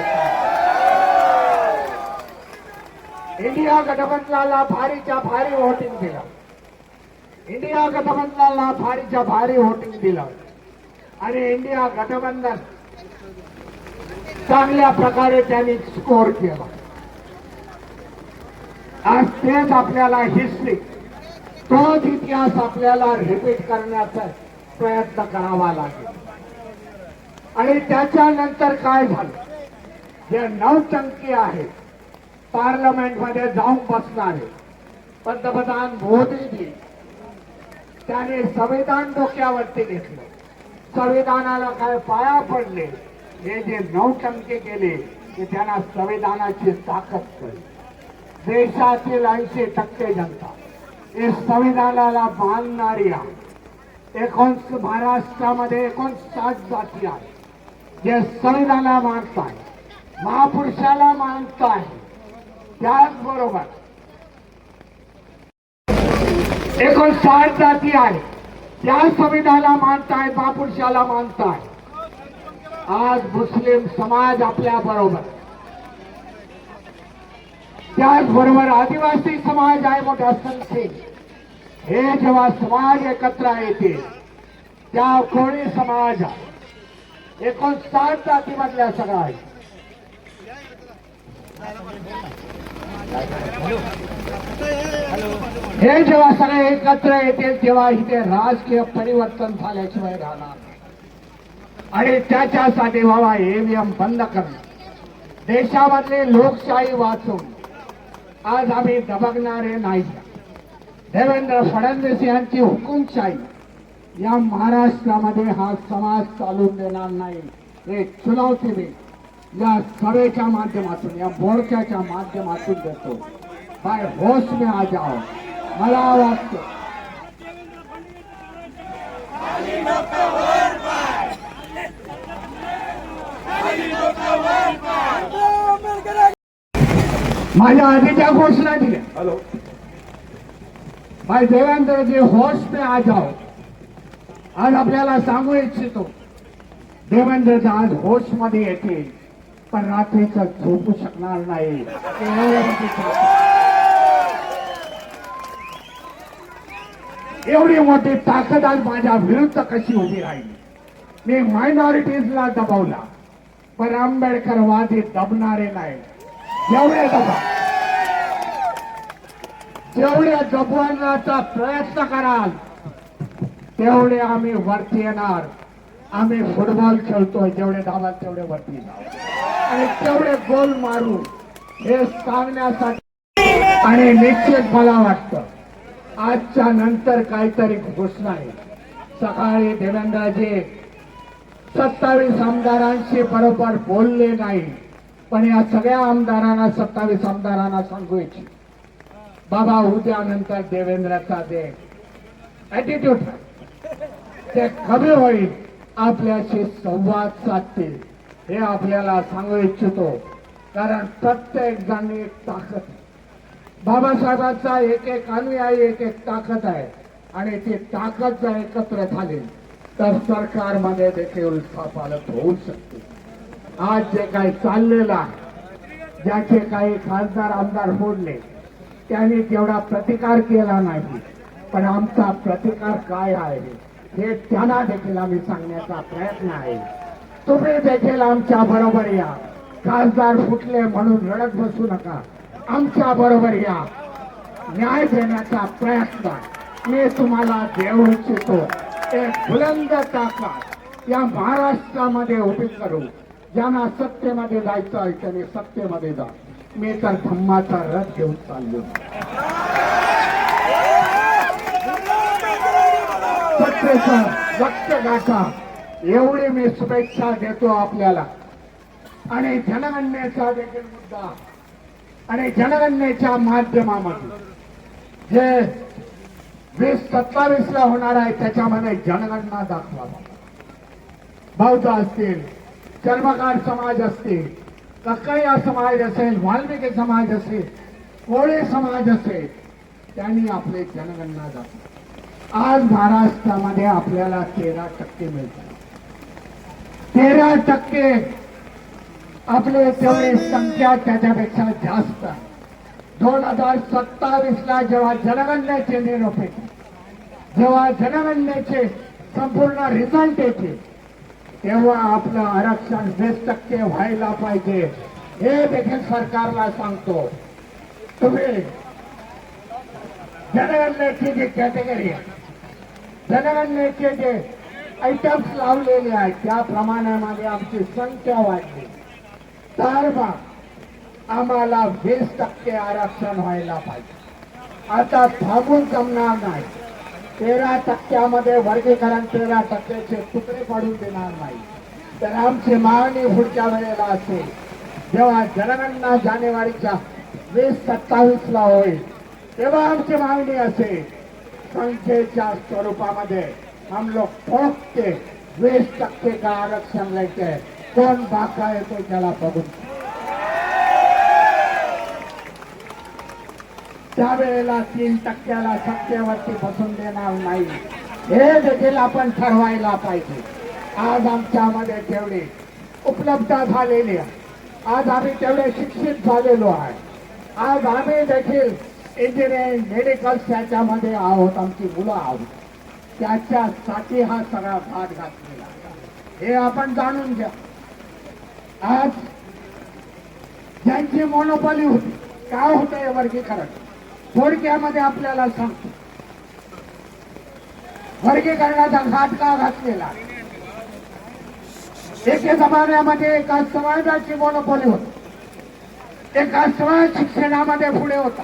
इंडिया गठबंधनाला भारीच्या भारी व्होटिंग दिलं. इंडिया गठबंधनाला फारीच्या भारी वोटिंग दिलं आणि इंडिया गठबंधन चांगल्या प्रकारे त्यांनी स्कोर केला. आज तेच आपल्याला हिस्ट्री, तोच इतिहास आपल्याला रिपीट करण्याचा प्रयत्न करावा लागेल. आणि त्याच्यानंतर काय झालं, जे नौटंकी आहेत पार्लमेंटमध्ये जाऊन बसणारे पंतप्रधान मोदीजी, त्याने संविधान डोक्यावरती घेतलं, संविधानाला काय पाया पडले, हे जे नौटंकी केले ते त्यांना संविधानाची ताकद कळली. देशातील 80% जनता हे संविधानाला मानणारी आहे. महाराष्ट्रामध्ये 59 जाती आहेत जे संविधानाला मानत आहे, महापुरुषाला मानत आहे. त्याचबरोबर 59 जाती आहेत त्या संविधानाला मानतायत, महापुरुषाला मानतायत. आज मुस्लिम समाज आपल्या बरोबर, त्याचबरोबर आदिवासी समाज आहे मोठ्या संख्येने. हे जेव्हा समाज एकत्र येते, त्या कोळी समाज 59 जातीमधल्या सगळा आहे. हे जेव्हा सगळे एकत्र येतील तेव्हा इथे राजकीय परिवर्तन झाल्याशिवाय राहणार नाही. आणि त्याच्यासाठी व्हावा ईव्हीएम बंद करणं, देशामधली लोकशाही वाचवून आज आम्ही दबगणारे नाही. देवेंद्र फडणवीस यांची हुकुमशाही या महाराष्ट्रामध्ये हा समाज चालून देणार नाही. हे चुनौती मी या सभेच्या माध्यमातून, या मोर्चाच्या माध्यमातून देतो. बाय होश में आ जाओ. मला वाटतं माझ्या आधीच्या घोषणा दिल्या. हॅलो भाई देवेंद्र जी, होश में आ जाओ. आज आपल्याला सांगू इच्छितो, देवेंद्र आज होश मध्ये येतील पण रात्रीचं झोपू शकणार नाही. एवढी मोठी ताकद आज माझ्या विरुद्ध कशी उभी राहिली. मी मायनॉरिटीजला दबवला पण आंबेडकरवादी दबणारे नाही. जेवढे दबवण्याचा प्रयत्न कराल तेवढे आम्ही वरती येणार. आम्ही फुटबॉल खेळतोय, जेवढे धावाल तेवढे वरती जाऊ आणि तेवढे गोल मारू, हे सांगण्यासाठी. आणि निश्चित मला वाटतं आजच्या नंतर काहीतरी घोषणा आहे. सकाळी देवेंद्रजी 27 आमदारांशी बरोबर बोलले नाही, पण या सगळ्या आमदारांना 27 आमदारांना सांगू इच्छित, बाबा उद्या नंतर देवेंद्रचा जे ऍटिट्यूड ते कमी होईल, आपल्याशी संवाद साधतील, हे आपल्याला सांगू इच्छितो. कारण प्रत्येक जण एक ताकद आहे. बाबासाहेबांचा एक एक अनुयायी एक एक ताकद आहे आणि ती ताकद जर एकत्र झाली तर सरकारमध्ये देखील उलथापालट होऊ शकते. आज जे काही चाललेलं आहे, ज्याचे काही खासदार आमदार फोडले, त्यांनी तेवढा प्रतिकार केला नाही, पण आमचा प्रतिकार काय आहे हे त्यांना देखील आम्ही सांगण्याचा प्रयत्न आहे. तुम्ही देखील आमच्या बरोबर या. खासदार फुटले म्हणून रडत बसू नका, आमच्या बरोबर या. न्याय देण्याचा प्रयत्न मी तुम्हाला देऊ इच्छितो. एक बुलंद ताकद या महाराष्ट्रामध्ये उभी करू. ज्यांना सत्तेमध्ये जायचं आहे त्यांनी सत्तेमध्ये जा. मी तर धम्माचा रथ घेऊन चाललो. सत्तेचं लक्ष्य गाठा एवढी मी शुभेच्छा देतो आपल्याला. आणि जनगणनेचा देखील मुद्दा आणि जनगणनेच्या माध्यमामधून जे 2027 ला होणार आहे त्याच्यामध्ये जनगणना दाखवा. बौद्ध असतील, चर्मकार समाज असतील, कक्कया समाज असेल, वाल्मिकी समाज असेल, कोळी समाज असेल, त्यांनी आपले जनगणना दाखवा. आज महाराष्ट्रामध्ये आपल्याला 13% मिळतात. 13% आपले तेवढी संख्या त्याच्यापेक्षा जास्त आहे. 2027 ला जेव्हा जनगणनेचे निरोप येतील जेव्हा जनगणनेचे संपूर्ण रिझल्ट येते तेव्हा आपलं आरक्षण 20% व्हायला पाहिजे, हे देखील सरकारला सांगतो. तुम्ही जनगणनेची जी कॅटेगरी आहे, जनगणनेचे जे आयटम्स लावलेले आहेत त्या प्रमाणामध्ये आमची संख्या वाढली तर मग आम्हाला 20% आरक्षण व्हायला पाहिजे. आता थांबून जमणार नाही. 13% वर्गीकरण 13%चे तुकडे पाडून देणार नाही. तर आमची मागणी पुढच्या वेळेला असेल जेव्हा जनगणना जानेवारीच्या 2027 होईल तेव्हा आमची मागणी असेल संख्येच्या स्वरूपामध्ये हम लोग ठोक के 20% का आरक्षण लेके कोण बाका येतो त्याला बघून त्यावेळेला 3%ला सत्तेवरती बसून देणार नाही, हे देखील आपण ठरवायला पाहिजे. आज आमच्यामध्ये तेवढे उपलब्ध झालेले आहे, आज आम्ही तेवढे शिक्षित झालेलो आहे, आज आम्ही देखील इंजिनिअरिंग मेडिकल त्याच्यामध्ये आहोत, आमची मुलं आहोत. त्याच्यासाठी हा सगळा घाट घातलेला आहे, हे आपण जाणून घ्या. आज ज्यांची मोनोपॉली होती काय होतं हे वर्गीकरण थोडक्यामध्ये आपल्याला सांगतो. वर्गीकरणाचा घाट का घातलेला? एके जमान्यामध्ये एका समाजाची मोनोपॉली होती, एका समाज शिक्षणामध्ये पुढे होता.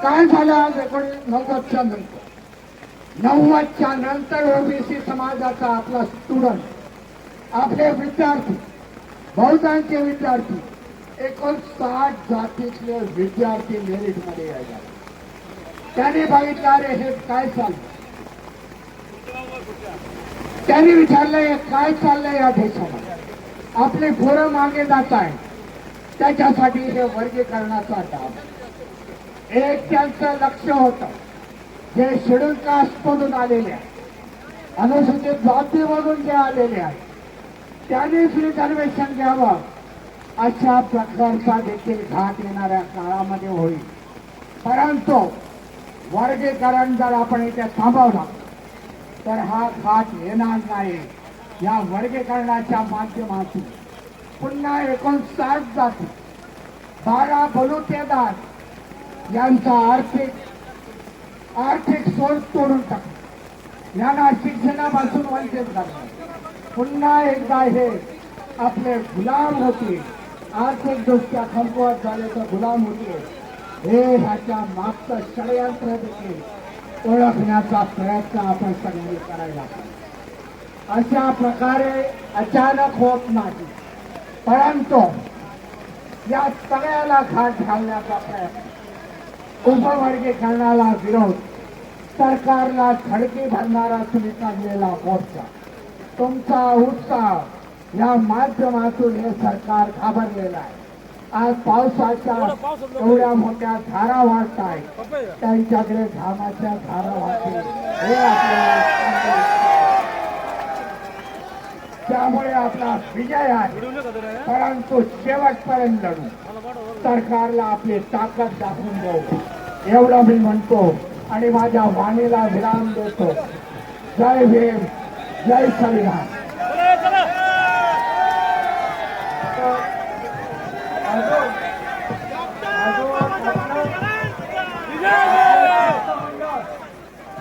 काय झालं आज 1990च्या नंतर? 90च्या नंतर ओबीसी समाजाचा आपला स्टुडंट, आपले विद्यार्थी, बहुतांशी विद्यार्थी 59 जातीतले विद्यार्थी मेरिटमध्ये यायला. त्यांनी बघितलं अरे हे काय चाललं, त्यांनी विचारलंय काय चाललंय या देशामध्ये, आपले पोरं मागे जात आहे. त्याच्यासाठी हे वर्गीकरणाचा डाव. एक त्यांचं लक्ष होतं जे शेड्यूल कास्टमधून आलेले आहे, अनुसूचित जातीमधून जे आलेले आहेत त्यांनीच रिझर्वेशन घ्यावं अशा प्रकारचा देखील घाट येणाऱ्या काळामध्ये होईल. परंतु वर्गीकरण जर आपण इथे थांबवलं तर हा घाट येणार नाही. या वर्गीकरणाच्या माध्यमातून पुन्हा 59 जाती, 12 बलुतेदार यांचा आर्थिक सोर्स तोडून टाकला, यांना शिक्षणापासून वंचित करणार. पुन्हा एकदा हे आपले गुलाम होते, आर्थिक दृष्ट्या कमकुवत झाले तर गुलाम होते. हे ह्याच्या मागचं षडयंत्र देखील ओळखण्याचा प्रयत्न आपण सगळ्यांनी करायला पाहिजे. अशा प्रकारे अचानक होत नाही, परंतु या सगळ्याला घाट घालण्याचा प्रयत्न, उपवर्गीकरणाला विरोध, सरकारला धडकी भरणारा तुम्ही काढलेला मोर्चा, तुमचा उत्साह या माध्यमातून हे सरकार घाबरलेलं आहे. आज पावसाच्या एवढ्या मोठ्या धारा वाहत आहेत, त्यांच्याकडे घामाच्या धारा वाहतील हे आपल्याला. त्यामुळे आपला विजय आहे, परंतु शेवटपर्यंत लढू, सरकारला आपली ताकद दाखवून देऊ एवढं मी म्हणतो आणि माझ्या वाणीला विराम देतो. जय भीम, जय संविधान.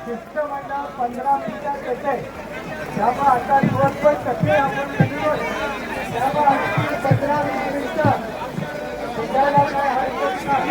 शिष्टमंडळ 15 मिनिटात येते, त्यामुळे आता दिवसभर कसे आपण त्यामुळे 15-20 मिनिटं शिकायला काय हरकत नाही.